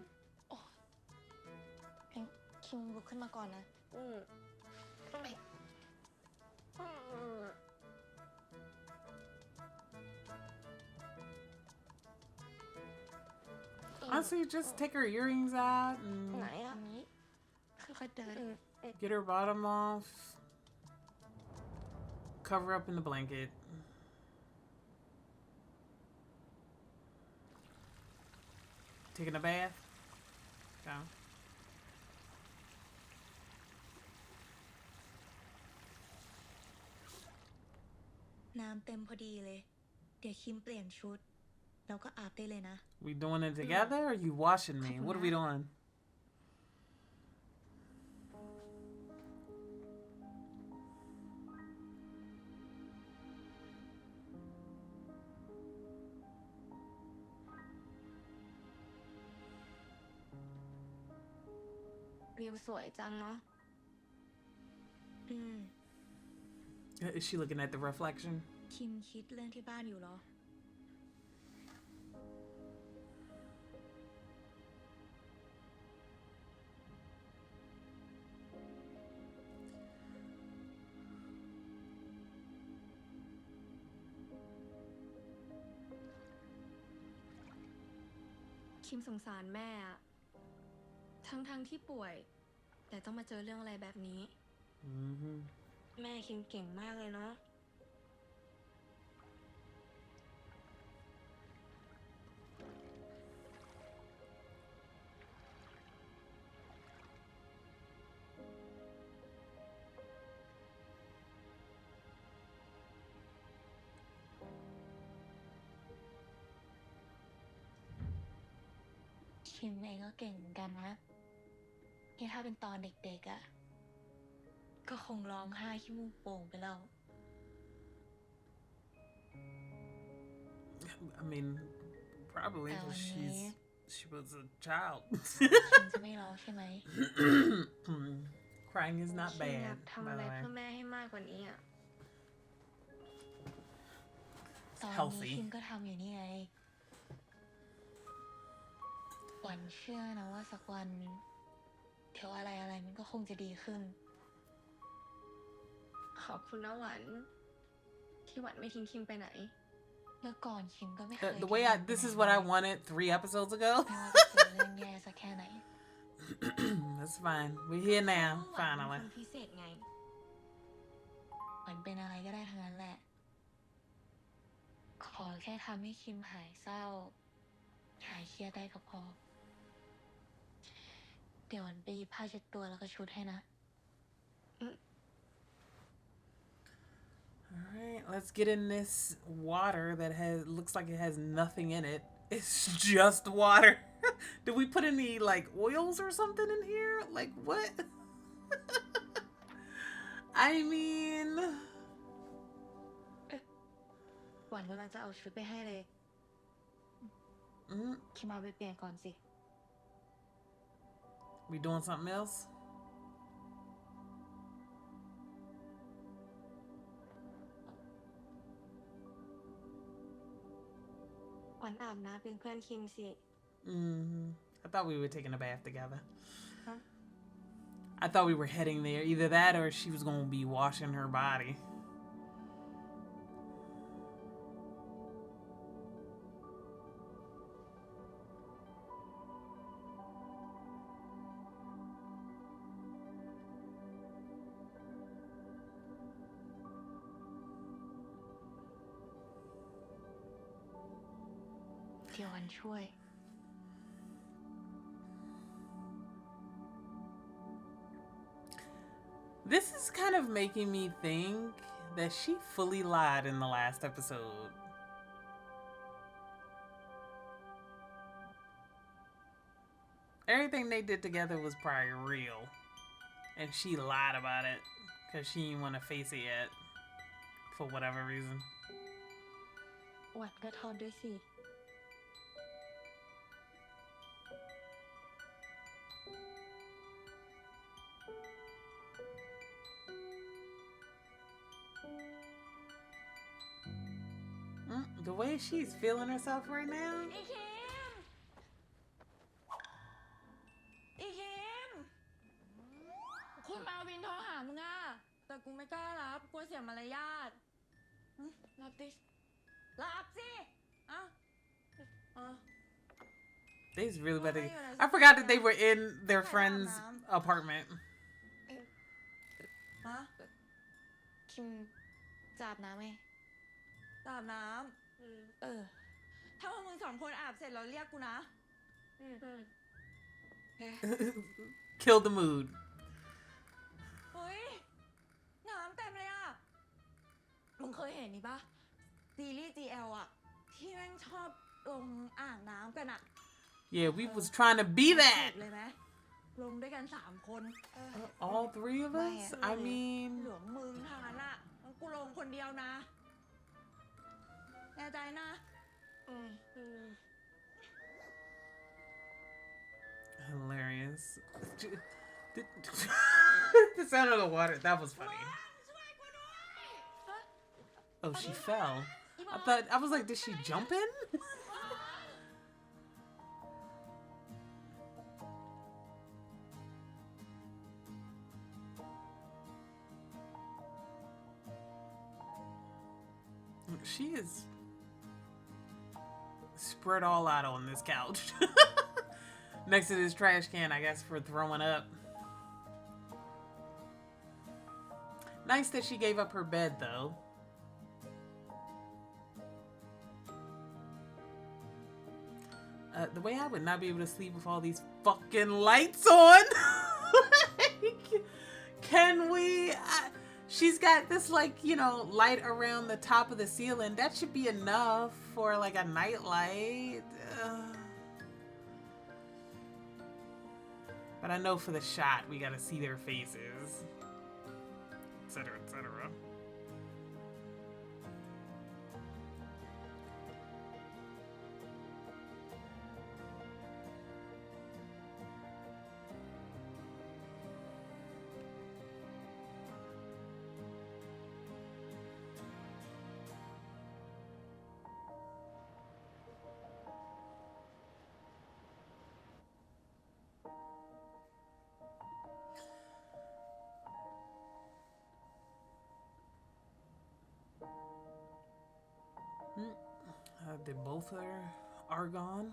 คิมลุกขึ้นมาก่อนนะHonestly, just take her earrings out and ไหนอ่ะค่อยๆเดิน get her bottom off. Cover up in the blanket. Taking a bath. Down. น้ำเต็มพอดีเลย เดี๋ยวคิมเปลี่ยนชุด แล้วก็อาบได้เลยนะ We doing it together or you washing me? What are we doing? วิวสวยจังเนาะ Is she looking at the reflection? คิมคิดเรื่องที่บ้านอยู่เหรอ คิมสงสารแม่อะทั้งที่ป่วย แต่ต้องมาเจอเรื่องอะไรแบบนี้ Mm-hmm. แม่คิมเก่งมากเลยเนาะ คิมเองก็เก่งเหมือนกันนะที่ถ้าเป็นตอนเด็กๆอะก็คงร้องไห้ขี้มูกโป่งไปแล้ว I mean, probably แต่วัน because นี้ she was a child. คิมจะไม่ร้องใช่ไหม Crying is not คิมอยา bad, กทำ by อะไร the เพื่อ way. แม่ให้มากกว่านี้อะ ตอนนี้ Healthy. คิมก็ทำอยู่นี่ไงหวันเชื่อนะว่าสักวันเดี๋ยวอะไรมันก็คงจะดีขึ้น ขอบคุณนะหวันที่หวันไม่ทิ้งคิมไปไหน เมื่อก่อนคิมก็ไม่เคย The way this is what I wanted 3 episodes ago. ไม่ว่าจะเป็นเรื่องแย่สักแค่ไหน That's fine. We're here now, หวันเป็น finally. คนพิเศษไงหวันเป็นอะไรก็ได้ทั้งนั้นแหละ ขอแค่ทำให้คิมหายเศร้า หายเครียดได้ก็พอ เดี๋ยวหวันไปหยิบผ้าเช็ดตัวแล้วก็ชุดให้นะ All right, let's get in this water that looks like it has nothing in it. It's just water. Did we put any like oils or something in here? Like what? I mean, หวันกำลังจะเอาชุดไปให้เลย mm, คิมเอาไปเปลี่ยนก่อนสิ we doing something else? หวันอาบน้ำเป็นเพื่อนคิมสิ I thought we were taking a bath together. Huh? I thought we were heading there. Either that or she was going to be washing her body. This is kind of making me think that she fully lied in the last episode. Everything they did together was probably real. And she lied about it because she didn't want to face it yet. For whatever reason. หวันก็ทอนด้วยสิ The way she's feeling herself right now. อีคิมคุณมาวินโทรหามึงอะแต่กูไม่กล้ารับกลัวเสียมารยาทรับดิรับสิอ่ะ They's really better. I forgot that they were in their friend's apartment. ฮะ คิมจะอาบน้ำไหม อาบน้ เออ ำถ้าพวกมึงสองคนอาบเสร็จแล้วเรียกกูนะ Kill the mood. เฮ้ย น้ำเต็มเลยอ่ะ มึงเคยเห็นนี่ปะซีรีส์ GL อ่ะ ที่แม่งชอบลงอ่างน้ำกันอ่ะ Yeah, we was trying to be that. เลยไหมลงด้วยกัน3 คน All 3 of us? I mean... เหลือมึงทางนั้นอ่ะงั้นกูลงคนเดียวนะ แน่ใจนะ Hilarious. The sound of the water. That was funny. Oh, she fell. I was like, did she jump in? She is spread all out on this couch. Next to this trash can, I guess, for throwing up. Nice that she gave up her bed, though. The way I would not be able to sleep with all these fucking lights on. Like, can we? She's got this, like, you know, light around the top of the ceiling. That should be enough for, like, a night light. But I know for the shot, we gotta see their faces. Etc., etc. They both are gone.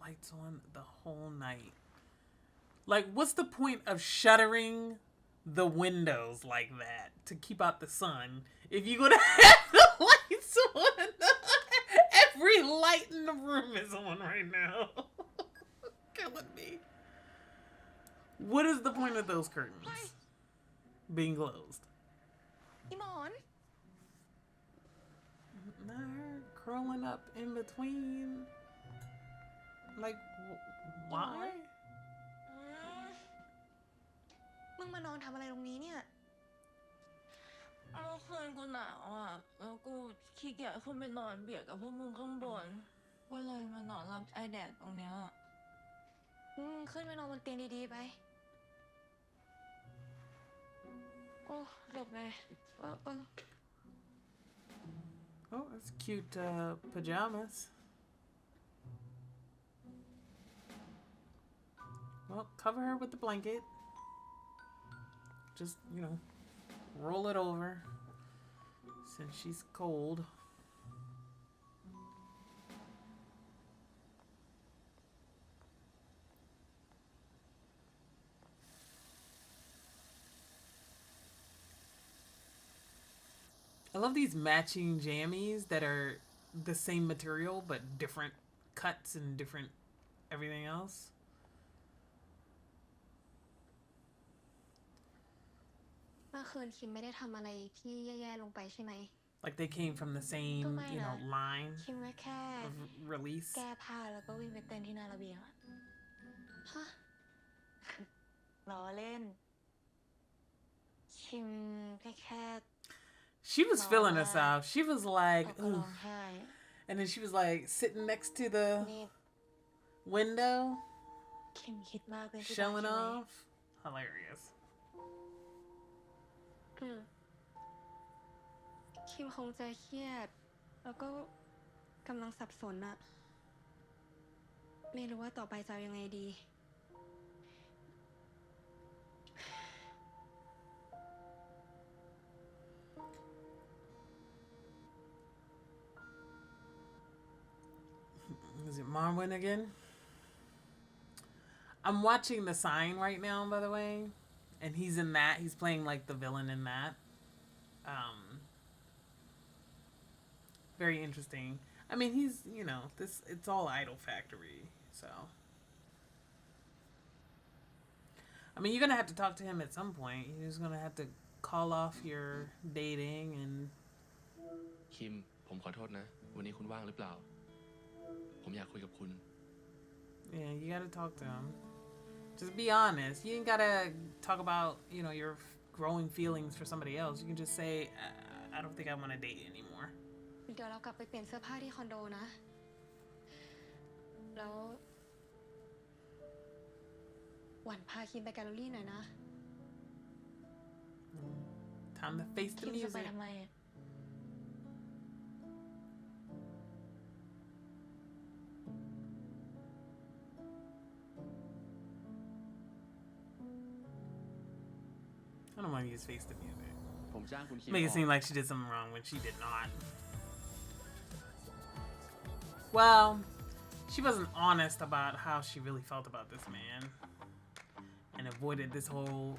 Lights on the whole night. Like, what's the point of shuttering the windows like that to keep out the sun if you're gonna have the lights on? Every light in the room is on right now. Killing me. What is the point of those curtains being closed? Imon. Not her curling up in between. Like, why? มึงมานอนทำอะไรตรงนี้เนี่ย เมื่อคืนกูหนาวอ่ะแล้วกูขี้เกียจขึ้นไปนอนเบียดกับพวกมึงข้างบนก็เลยมานอนรับไอแดดตรงเนี้ย ขึ้นไปนอนบนเตียงดีๆไป โอ้หลบเลยOh, that's cute pajamas. Well, cover her with the blanket. Just, you know, roll it over since she's cold. I love these matching jammies that are the same material but different cuts and different everything else. เมื่อคืนคิมไม่ได้ทำอะไรที่แย่ๆลงไปใช่ไหม Like they came from the same, you know, line คิมก็แค่ of release. แก้ผ้าแล้วก็วิ่งไปเต้นที่หน้าระเบียงอะฮะล้อเล่น คิมแค่ She was feeling herself. She was like, ก็ร้องไห้ and then she was like sitting next to the นี่ window, คิมคิดมากเลยที่ showing ใช่ไหม off. Hilarious. คิมคงจะเครียด แล้วก็กำลังสับสนอะไม่รู้ว่าต่อไปจะเอายังไงดี Is it Marwin again? I'm watching The Sign right now, by the way. And he's in that. He's playing like the villain in that. Very interesting. I mean, he's, you know, it's all Idol Factory, so. I mean, you're going to have to talk to him at some point. You're just going to have to call off your dating and... คิมผมขอโทษนะ วันนี้คุณว่างหรือเปล่า ผมอยากคุยกับคุณ Yeah, you got to talk to him. Just be honest. You ain't got to talk about, you know, your growing feelings for somebody else. You can just say, I don't think I want to date anymore. เดี๋ยวเรากลับไปเปลี่ยนเสื้อผ้าที่คอนโดนะ แล้วหวันพาคิมไปแกลเลอรี่หน่อยนะ Time to face คิ the มจะไป music. ทำไมอะ I don't want to use face the music. ผมจ้างคุณคิม Make it ออก seem like she did something wrong when she did not. Well, she wasn't honest about how she really felt about this man. And avoided this whole,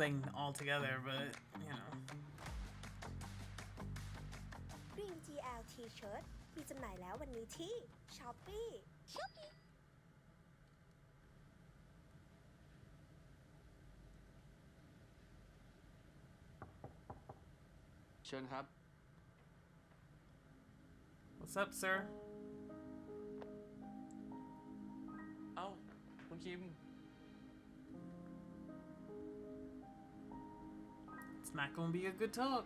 thing altogether, but, Green GL T-shirt มีจำหน่ายแล้ววันนี้ที่ Shopee เชิญครับ What's up, sir? เอ้า คุณคิม It's not gonna be a good talk.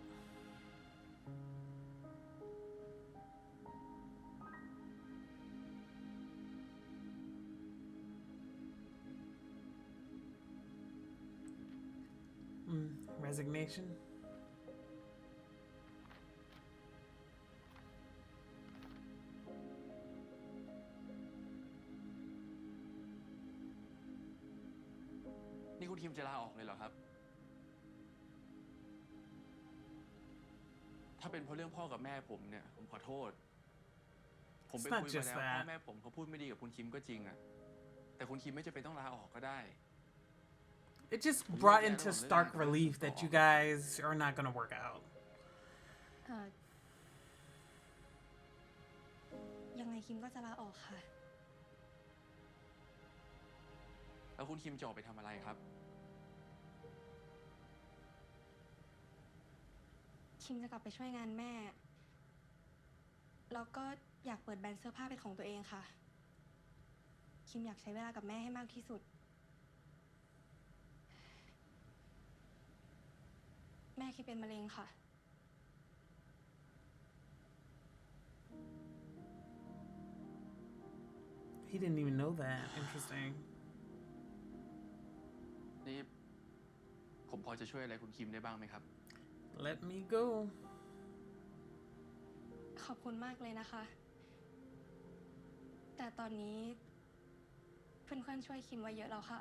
Resignation.นี่คุณคิมจะลาออกเลยเหรอครับ ถ้าเป็นเพราะเรื่องพ่อกับแม่ผมเนี่ย ผมขอโทษ ผมไป It's not คุยมา just แล้วพ่อ that. แม่ผมเขาพูดไม่ดีกับคุณคิมก็จริงอะแต่คุณคิมไม่จำเป็นต้องลาออกก็ได้ It just brought into stark relief that you guys are not gonna work out. ยังไงคิมก็จะลาออกค่ะ แล้วคุณคิมจะออกไปทำอะไรครับ คิมจะกลับไปช่วยงานแม่ แล้วก็อยากเปิดแบรนด์เสื้อผ้าเป็นของตัวเองค่ะ คิมอยากใช้เวลากับแม่ให้มากที่สุด แม่คิมเป็นมะเร็งค่ะ He didn't even know that. Interesting. นี่ผมพอจะช่วยอะไรคุณคิมได้บ้างไหมครับ Let me go. ขอบคุณมากเลยนะคะ แต่ตอนนี้เพื่อนๆช่วยคิมไว้เยอะแล้วค่ะ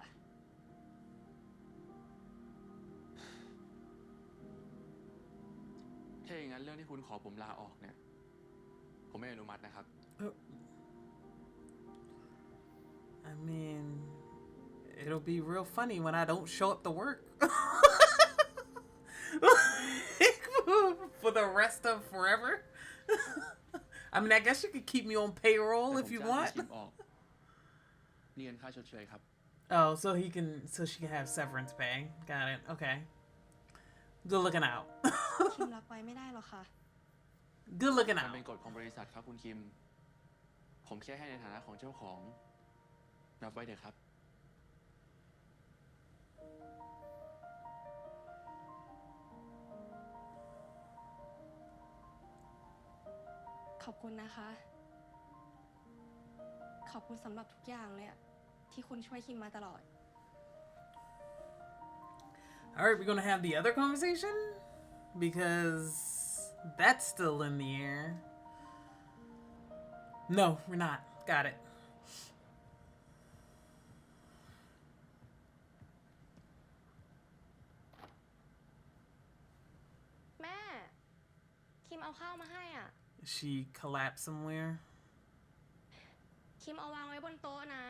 ถ้าอย่างนั้นเรื่องที่คุณขอผมลาออกเนี่ย ผมไม่อนุมัตินะครับ I mean, it'll be real funny when I don't show up to work. For the rest of forever. I mean, I guess you could keep me on payroll แต่ if ผม you จ้างคุณ want. คิมออกนี่เงินค่าชดเชยครับ Oh, so she can have severance pay. Got it. Okay. Good looking out. คิมรับไว้ไม่ได้หรอกค่ะ Good looking มัน out. เป็นกฎของบริษัทครับคุณคิม ผมแค่ให้ในฐานะของเจ้าของ รับไว้เถอะครับ ขอบคุณนะคะ ขอบคุณสำหรับทุกอย่างเลยอะที่คุณช่วยคิมมาตลอด All right, we're gonna have the other conversation because that's still in the air. No, we're not. Got it. แม่ คิมเอาข้าวมาให้อ่ะ She collapsed somewhere. คิมเอาวางไว้บนโต๊ะนะ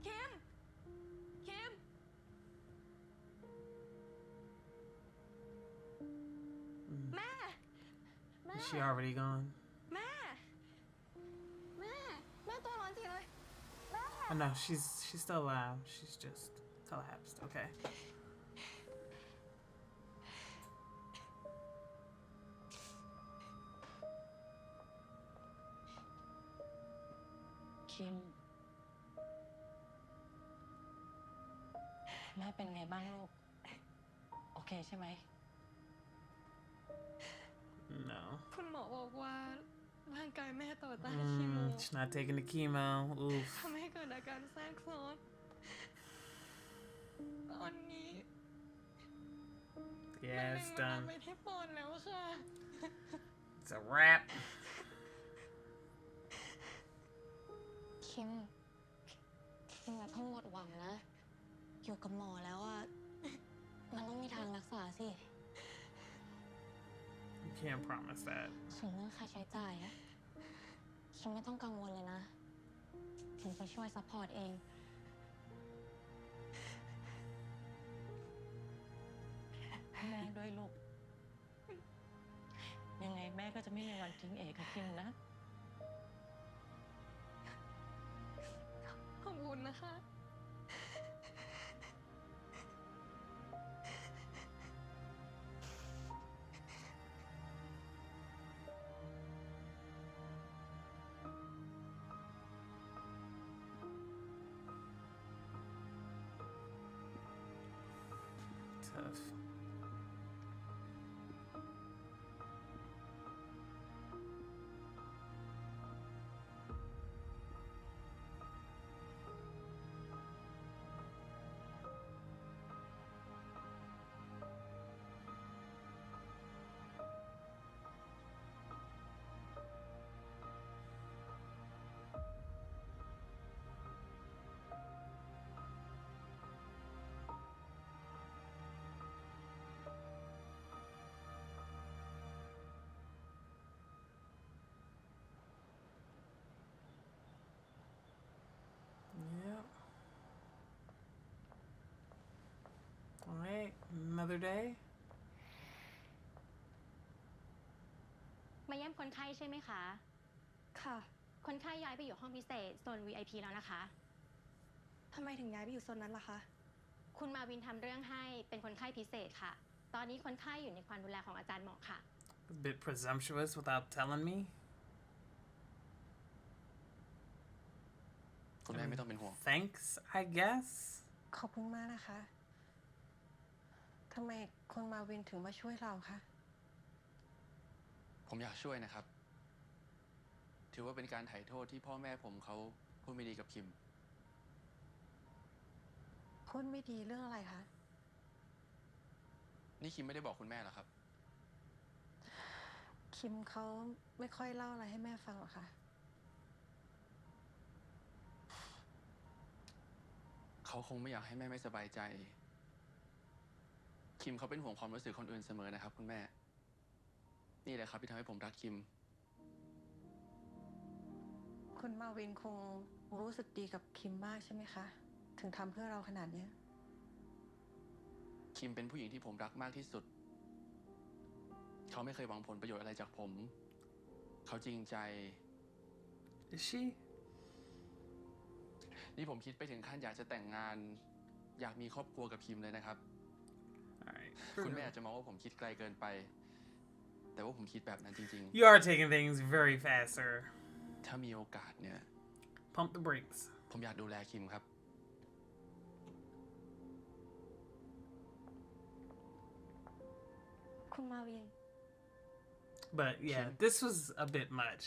คิม คิม แม่ Is she already gone? แม่ Oh no, she's still alive. She's just collapsed. Okay. คิมแม่เป็นไงบ้างลูก โอเคใช่ไหม No. คุณหมอบอกว่าร่างกายแม่ต่อต้านคีโม She's not taking the chemo. Oof. ทำให้เกิดอาการแทรกซ้อนตอนนี้ Yeah, มัน it's เล็ง done. ไปที่ปอดแล้วค่ะ It's a wrap. คิมอย่าเพิ่งหมดหวังนะ อยู่กับหมอแล้วอะมันต้องมีทางรักษาสิ You can't promise that. ส่วนเรื่องค่าใช้จ่ายอะคิมไม่ต้องกังวลเลยนะคิมจะช่วยซัพพอร์ตเอง แม่ด้วยลูก ยังไงแม่ก็จะไม่มีวันทิ้งเอกกับคิมนะ ขอบคุณนะคะ Tough. Yep. All right, another day. มาเยี่ยมคนไข้ใช่ไหมคะ ค่ะ คนไข้ย้ายไปอยู่ห้องพิเศษโซน VIP แล้วนะคะ ทำไมถึงย้ายไปอยู่โซนนั้นล่ะคะ คุณมาวินทำเรื่องให้เป็นคนไข้พิเศษค่ะ ตอนนี้คนไข้อยู่ในความดูแลของอาจารย์หมอค่ะ A bit presumptuous without telling me. คุณแม่ไม่ต้องเป็นห่วง Thanks, I guess. ขอบคุณมากนะคะ ทำไมคุณมาวินถึงมาช่วยเราคะ ผมอยากช่วยนะครับ ถือว่าเป็นการไถ่โทษที่พ่อแม่ผมเขาพูดไม่ดีกับคิม พูดไม่ดีเรื่องอะไรคะ นี่คิมไม่ได้บอกคุณแม่หรอครับ คิมเขาไม่ค่อยเล่าอะไรให้แม่ฟังหรอกค่ะ เขาคงไม่อยากให้แม่ไม่สบายใจ คิมเขาเป็นห่วงความรู้สึกคนอื่นเสมอนะครับคุณแม่ นี่แหละครับที่ทำให้ผมรักคิม คุณมาวินคงรู้สึกดีกับคิมมากใช่ไหมคะ ถึงทำเพื่อเราขนาดเนี้ย คิมเป็นผู้หญิงที่ผมรักมากที่สุด เขาไม่เคยหวังผลประโยชน์อะไรจากผม เขาจริงใจ Is she? นี่ผมคิดไปถึงขั้นอยากจะแต่งงาน อยากมีครอบครัวกับคิมเลยนะครับ All right. คุณแม่อาจจะมองว่าผมคิดไกลเกินไป แต่ว่าผมคิดแบบนั้นจริง You are taking things very fast, sir. ๆ ถ้ามีโอกาสเนี่ย Pump the brakes. ผมอยากดูแลคิมครับ คุณมาวิน But yeah, Kim. this was a bit much.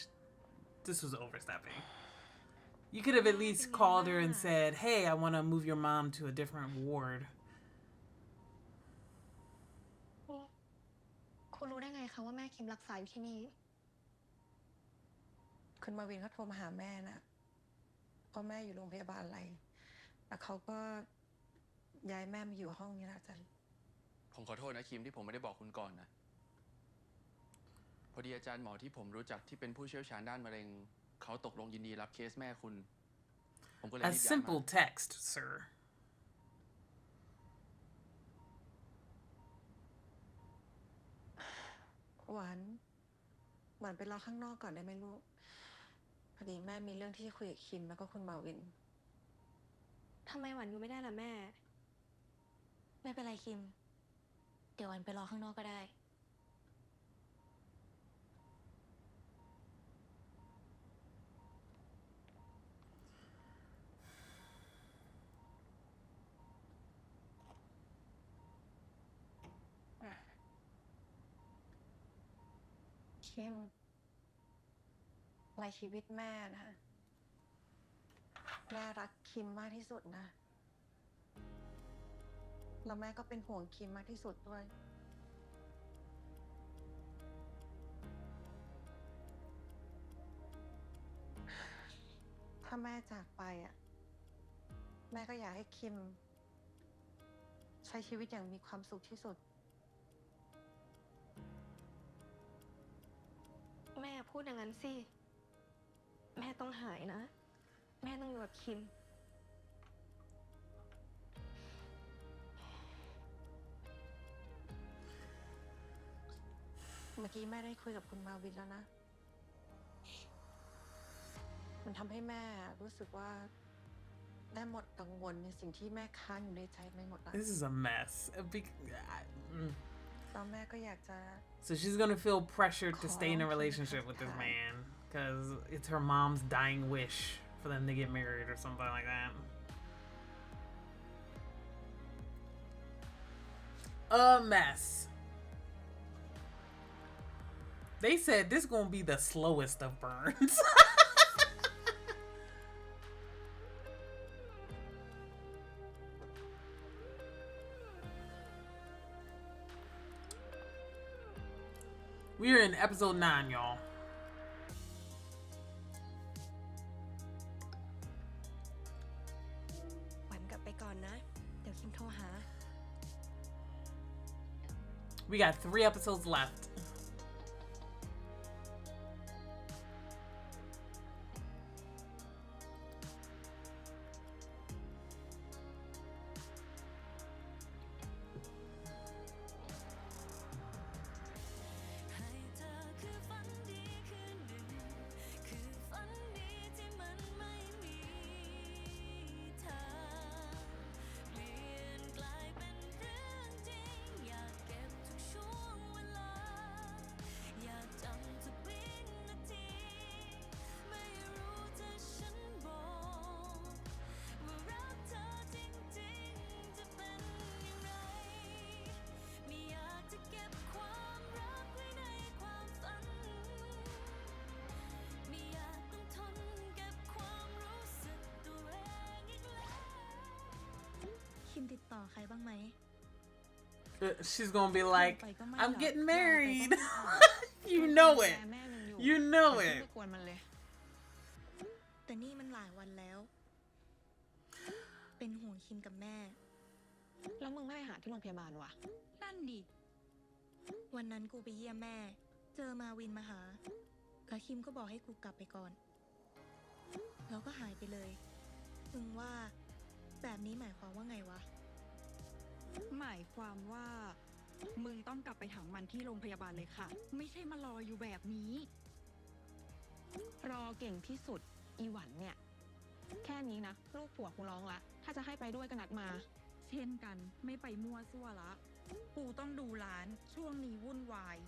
This was overstepping. You could have at least called her and said, "Hey, I want to move your mom to a different ward." คุณรู้ได้ไงคะว่าแม่คิมรักษาอยู่ที่นี่ คุณมาวินเขาโทรมาหาแม่นะเพราะแม่อยู่โรงพยาบาลอะไร แล้วเขาก็ย้ายแม่มาอยู่ห้องนี้แล้วจ้ะ ผมขอโทษนะคิมที่ผมไม่ได้บอกคุณก่อนนะ พอดีอาจารย์หมอที่ผมรู้จักที่เป็นผู้เชี่ยวชาญด้านมะเร็ง เขาตกลงยินดีรับเคสแม่คุณ ผมก็เลย A รีบย้ายมา simple text, sir. หวานไปรอข้างนอกก่อนได้ไหมลูก พอดีแม่มีเรื่องที่จะคุยกับคิมแล้วก็คุณมาวิน ทำไมหวันอยู่ไม่ได้ล่ะแม่ ไม่เป็นไรคิม เดี๋ยววันไปรอข้างนอกก็ได้ คิมในชีวิตแม่นะ แม่รักคิมมากที่สุดนะ แล้วแม่ก็เป็นห่วงคิมมากที่สุดด้วย ถ้าแม่จากไปอ่ะ แม่ก็อยากให้คิม ใช้ชีวิตอย่างมีความสุขที่สุด แม่พูดอย่างนั้นสิ แม่ต้องหายนะ แม่ต้องอยู่กับคิม เมื่อกี้แม่ได้คุยกับคุณมาวินแล้วนะ มันทำให้แม่รู้สึกว่าได้หมดกังวลในสิ่งที่แม่ค้างอยู่ในใจไม่หมดแล้ว This is a mess. แล้วแม่ก็อยากจะ So she's gonna feel pressured to stay in a relationship with this man because it's her mom's dying wish for them to get married or something like that. A mess. They said this gonna be the slowest of burns. We are in episode 9, y'all. หวันกลับไปก่อนนะ เดี๋ยวคิมโทรหา We got 3 episodes left. She's gonna be like, I'm getting married. You know it. You know it. แต่นี่มันหลายวันแล้ว เป็นห่วงคิมกับแม่ แล้วมึงไม่ไปหาที่โรงพยาบาลวะ นั่นดิ วันนั้นกูไปเยี่ยมแม่ เจอมาวินมาหา แล้วคิมก็บอกให้กูกลับไปก่อน แล้วก็หายไปเลย มึงว่าแบบนี้หมายความว่าไงวะ หมายความว่า มึงต้องกลับไปถามมันที่โรงพยาบาลเลยค่ะ ไม่ใช่มารออยู่แบบนี้ รอเก่งที่สุด อีหวันเนี่ย แค่นี้นะลูกผัวกูร้องละ ถ้าจะให้ไปด้วยก็นัดมา เช่นกันไม่ไปมั่วซั่วละ กูต้องดูร้านช่วงนี้วุ่นวาย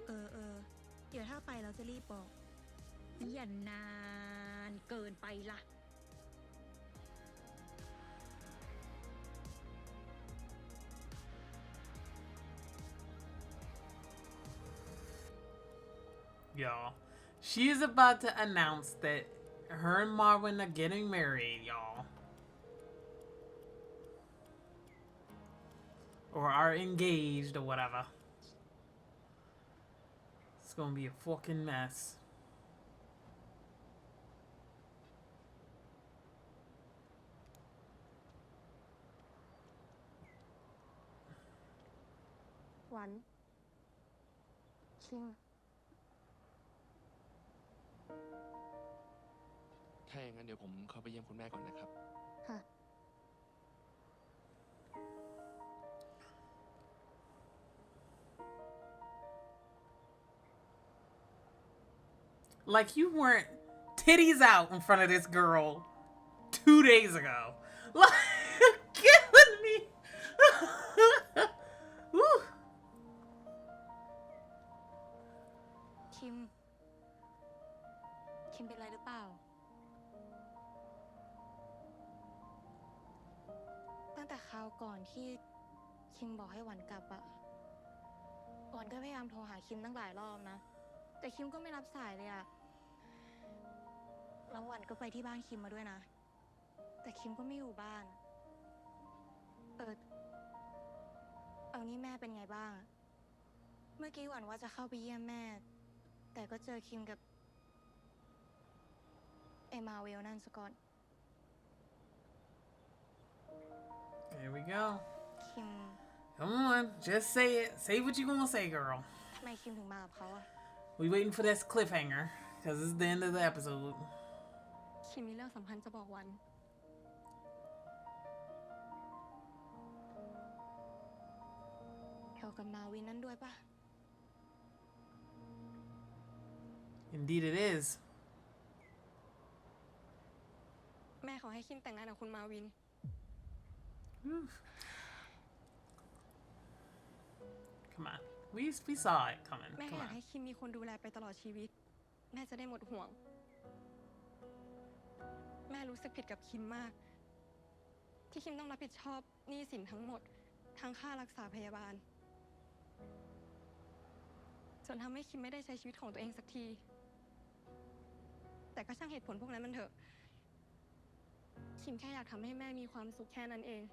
เออ เดี๋ยวถ้าไปเราจะรีบบอก อย่านานเกินไปละ Y'all, she is about to announce that her and Marvin are getting married, y'all. Or are engaged or whatever. It's gonna be a fucking mess. หวัน คิม ถ้าอย่างนั้นเดี๋ยวผมเข้าไปเยี่ยมคุณแม่ก่อนนะครับ ค่ะ Like you weren't titties out in front of this girl 2 days ago. Like, killing me. Woo. คิม คิมเป็นไรหรือเปล่า ตั้งแต่คราวก่อนที่คิมบอกให้หวันกลับอะหวันก็พยายามโทรหาคิมตั้งหลายรอบนะ แต่คิมก็ไม่รับสายเลยอะแล้วหวันก็ไปที่บ้านคิมมาด้วยนะ แต่คิมก็ไม่อยู่บ้าน เอานี่แม่เป็นไงบ้าง เมื่อกี้หวันว่าจะเข้าไปเยี่ยมแม่ แต่ก็เจอคิมกับไอ้มาเวลนั่นซะก่อน There we go. คิม Come on, just say it. Say what you gonna say, girl. ทำไมคิมถึงมากับเขาอะ We waiting for this cliffhanger because it's the end of the episode. คิมมีเรื่องสำคัญจะบอกวัน เกี่ยวกับมาวินนั่นด้วยปะ Indeed, it is. แม่ขอให้คิมแต่งงานกับคุณมาวิน Oof. Come on, we saw it coming. แม่ Come อยาก on. ให้คิมมีคนดูแลไปตลอดชีวิต แม่จะได้หมดห่วง แม่รู้สึกผิดกับคิมมาก ที่คิมต้องรับผิดชอบหนี้สินทั้งหมด ทั้งค่ารักษาพยาบาลจนทำให้คิมไม่ได้ใช้ชีวิตของตัวเองสักที แต่ก็ช่างเหตุผลพวกนั้นมันเถอะ คิมแค่อยากทำให้แม่มีความสุขแค่นั้นเอง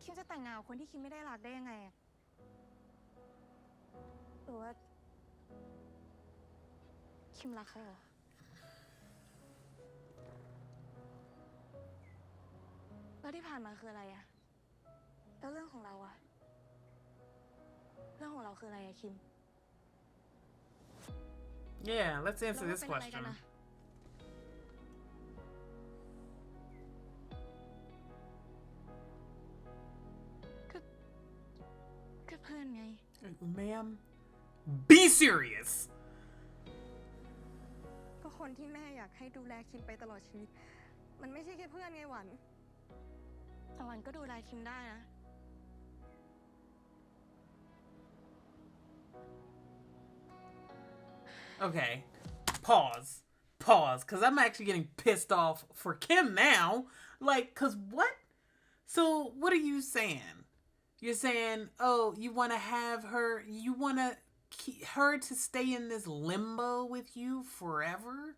คิมจะแต่งงานกับคนที่คิมไม่ได้รักได้ยังไงอะหรือว่าคิมรักเขาเหรอ แล้วที่ผ่านมาคืออะไรอะแล้วเรื่องของเราอะเรื่องของเราคืออะไรอะคิม Yeah, let's answer เรา this เป็นอะไรกัน question. นะ ก็เพื่อนไง Ma'am, be serious. ก็คนที่แม่อยากให้ดูแลคิมไปตลอดชีวิต มันไม่ใช่แค่เพื่อนไงหวัน แต่วันก็ดูแลคิมได้นะ Okay, pause, because I'm actually getting pissed off for Kim now. Like, cause what? So what are you saying? You're saying, oh, you want to have her, you want her to stay in this limbo with you forever?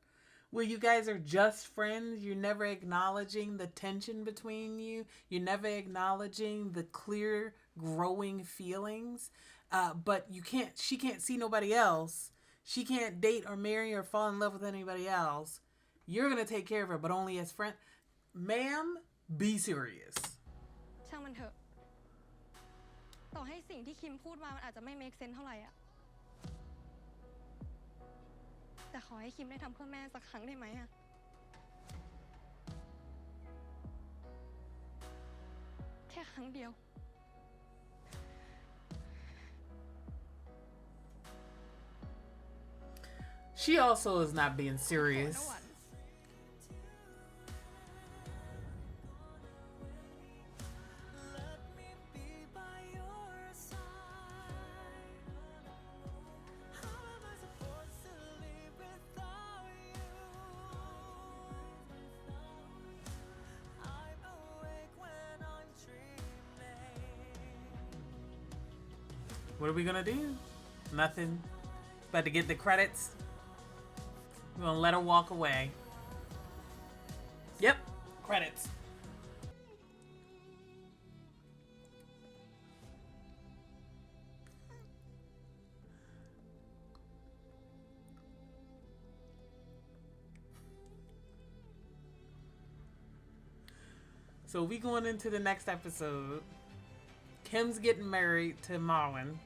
Where you guys are just friends, you're never acknowledging the tension between you, you're never acknowledging the clear growing feelings, but she can't see nobody else. She can't date or marry or fall in love with anybody else. You're going to take care of her, but only as friend. Ma'am, be serious. ช่างมันเถอะ ต่อให้สิ่งที่คิมพูดมามันอาจจะไม่ make sense เท่าไหร่อะแต่ขอให้คิมได้ทำเพื่อแม่สักครั้งได้ไหมอะแค่ครั้งเดียว She also is not being serious. What are we gonna do? Nothing. About to get the credits. We're gonna let her walk away. Yep, credits. So we going into the next episode. Kim's getting married to Marwin.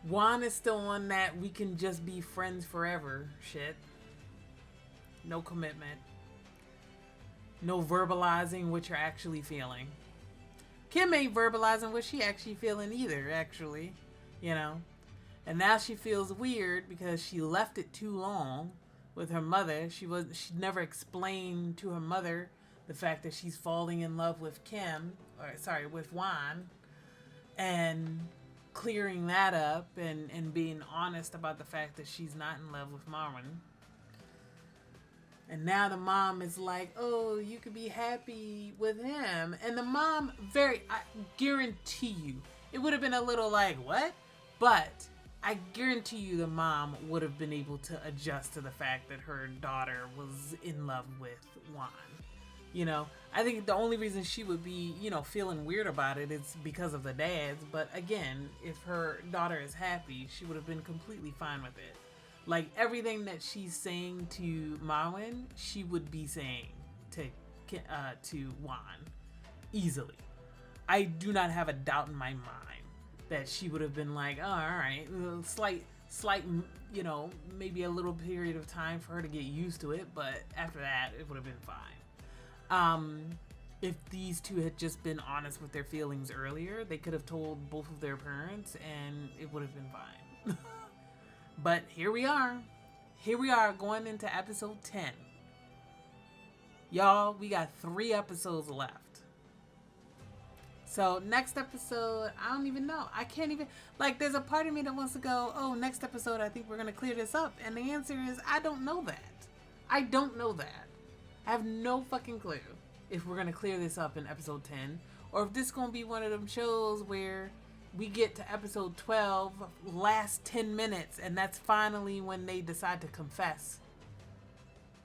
Juan is still on that we can just be friends forever shit. No commitment. No verbalizing what you're actually feeling. Kim ain't verbalizing what she actually feeling either, actually. You know? And now she feels weird because she left it too long with her mother. She never explained to her mother the fact that she's falling in love with with Juan, and clearing that up and being honest about the fact that she's not in love with Marwan. And now the mom is like, oh, you could be happy with him. And the mom, I guarantee you, it would have been a little like, what? But I guarantee you the mom would have been able to adjust to the fact that her daughter was in love with Juan. You know, I think the only reason she would be, feeling weird about it is because of the dads. But again, if her daughter is happy, she would have been completely fine with it. Like, everything that she's saying to Marwan, she would be saying to Juan easily. I do not have a doubt in my mind that she would have been like, oh, all right, slight, maybe a little period of time for her to get used to it, but after that, it would have been fine. If these two had just been honest with their feelings earlier, they could have told both of their parents, and it would have been fine. But here we are. Here we are going into episode 10. Y'all, we got 3 episodes left. So next episode, I don't even know. I can't even, there's a part of me that wants to go, oh, next episode, I think we're going to clear this up. And the answer is, I don't know that. I don't know that. I have no fucking clue if we're going to clear this up in episode 10. Or if this is going to be one of them shows where we get to episode 12, last 10 minutes, and that's finally when they decide to confess.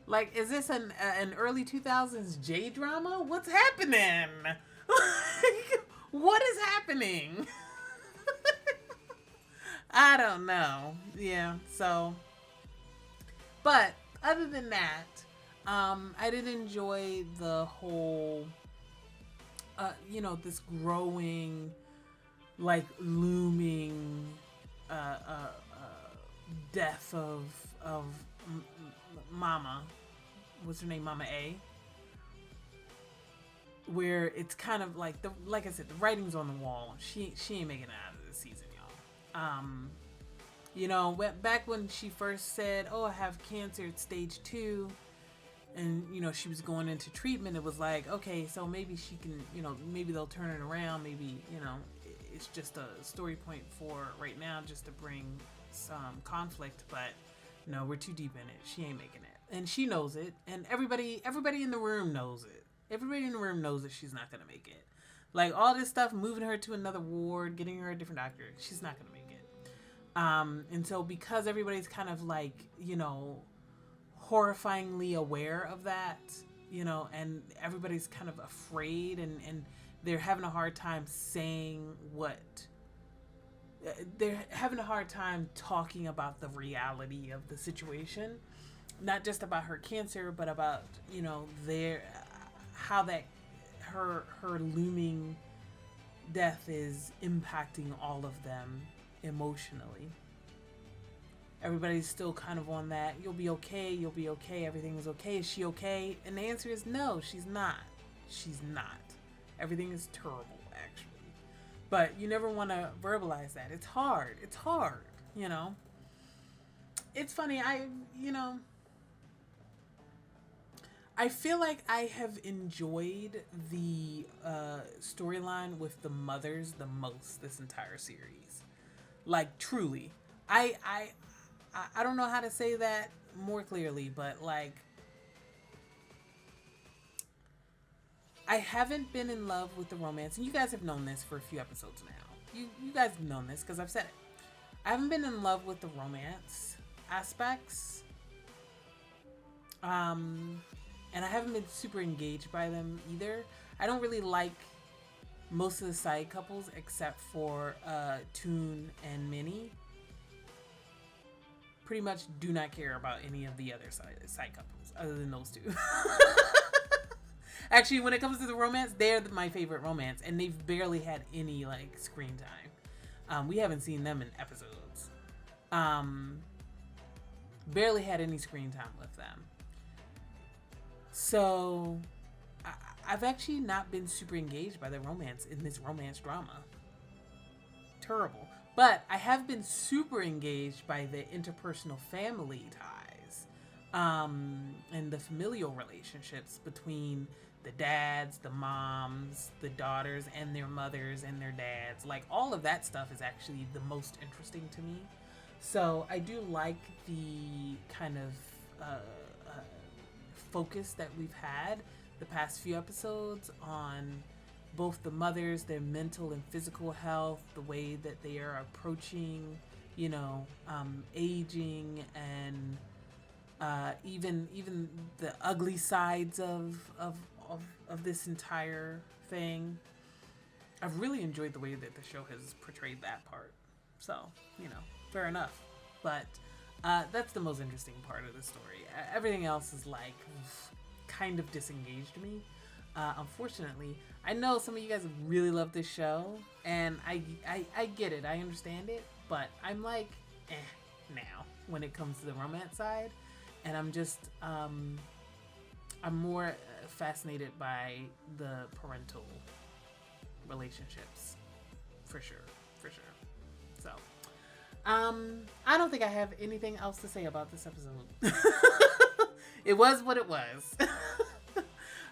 Like, is this an early 2000s J-drama? What's happening? What is happening? I don't know. Yeah, so. But, other than that, I did enjoy the whole, this growing, looming death of Mama. What's her name? Mama A. Where it's kind of like I said, the writing's on the wall. She ain't making it out of this season, y'all. Back when she first said, "Oh, I have cancer at stage 2," and she was going into treatment, it was like, okay, so maybe she can, maybe they'll turn it around. Maybe it's just a story point for right now, just to bring some conflict. But no, we're too deep in it. She ain't making it, and she knows it, and everybody in the room knows it. Everybody in the room knows that she's not gonna make it. Like, all this stuff, moving her to another ward, getting her a different doctor, she's not gonna make it. And so because everybody's kind of horrifyingly aware of that, and everybody's kind of afraid, and they're having a hard time saying they're having a hard time talking about the reality of the situation, not just about her cancer, but about how that her looming death is impacting all of them emotionally. Everybody's still kind of on that, you'll be okay, everything is okay. Is she okay? And the answer is no, she's not. She's not. Everything is terrible, actually. But you never want to verbalize that. It's hard. It's hard, It's funny, I feel like I have enjoyed the storyline with the mothers the most this entire series. Like, truly. I don't know how to say that more clearly, but I haven't been in love with the romance, and you guys have known this for a few episodes now. You guys have known this because I've said it. I haven't been in love with the romance aspects. And I haven't been super engaged by them either. I don't really like most of the side couples except for Toon and Minnie. Pretty much do not care about any of the other side couples other than those two. Actually, when it comes to the romance, they're my favorite romance, and they've barely had any screen time. We haven't seen them in episodes. Barely had any screen time with them. So, I've actually not been super engaged by the romance in this romance drama. Terrible. But I have been super engaged by the interpersonal family ties and the familial relationships between the dads, the moms, the daughters, and their mothers and their dads. Like, all of that stuff is actually the most interesting to me. So I do like the kind of focus that we've had the past few episodes on both the mothers, their mental and physical health, the way that they are approaching, you know, aging, and even the ugly sides of this entire thing. I've really enjoyed the way that the show has portrayed that part. So, you know, fair enough. But that's the most interesting part of the story. Everything else is like kind of disengaged me. Unfortunately, I know some of you guys really love this show, and I get it. I understand it, but I'm like, now when it comes to the romance side, and I'm just I'm more fascinated by the parental relationships, for sure. So, I don't think I have anything else to say about this episode. It was what it was.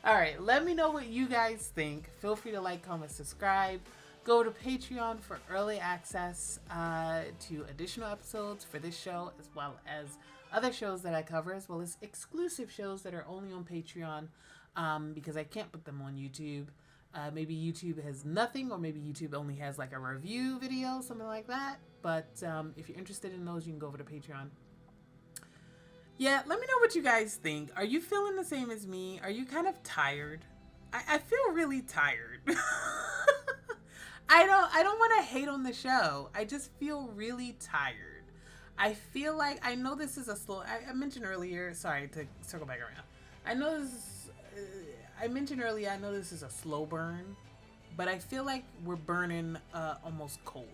All right, let me know what you guys think. Feel free to like, comment, subscribe. Go to Patreon for early access to additional episodes for this show, as well as other shows that I cover, as well as exclusive shows that are only on Patreon, because I can't put them on YouTube. Maybe YouTube has nothing, or maybe YouTube only has like a review video, something like that. But if you're interested in those, you can go over to Patreon. Yeah, let me know what you guys think. Are you feeling the same as me? Are you kind of tired? I feel really tired. I don't want to hate on the show. I just feel really tired. I feel like, I know this is a slow, I mentioned earlier, sorry to circle back around. I know this is, I mentioned earlier, I know this is a slow burn, but I feel like we're burning almost cold.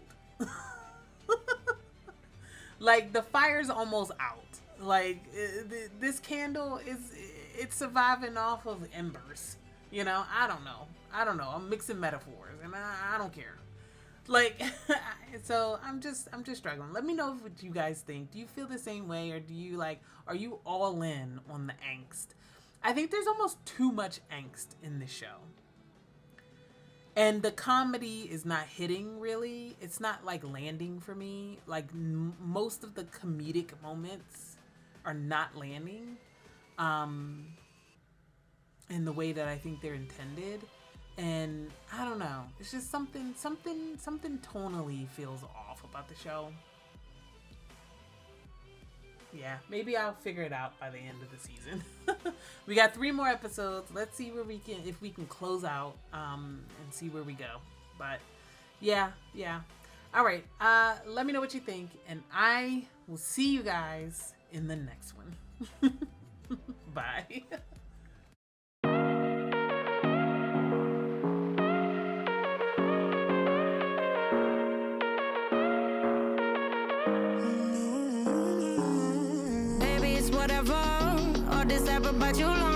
Like, the fire's almost out. Like, this candle it's surviving off of embers. You know, I don't know. I'm mixing metaphors, and I don't care. Like, so I'm just struggling. Let me know what you guys think. Do you feel the same way, or are you all in on the angst? I think there's almost too much angst in this show. And the comedy is not hitting, really. It's not, like, landing for me. Like, most of the comedic moments are not landing in the way that I think they're intended. And I don't know. It's just something tonally feels off about the show. Yeah, maybe I'll figure it out by the end of the season. We got 3 more episodes. Let's see where if we can close out and see where we go. But yeah. All right. Let me know what you think, and I will see you guys in the next one. Bye. Whatever, all this ever but you long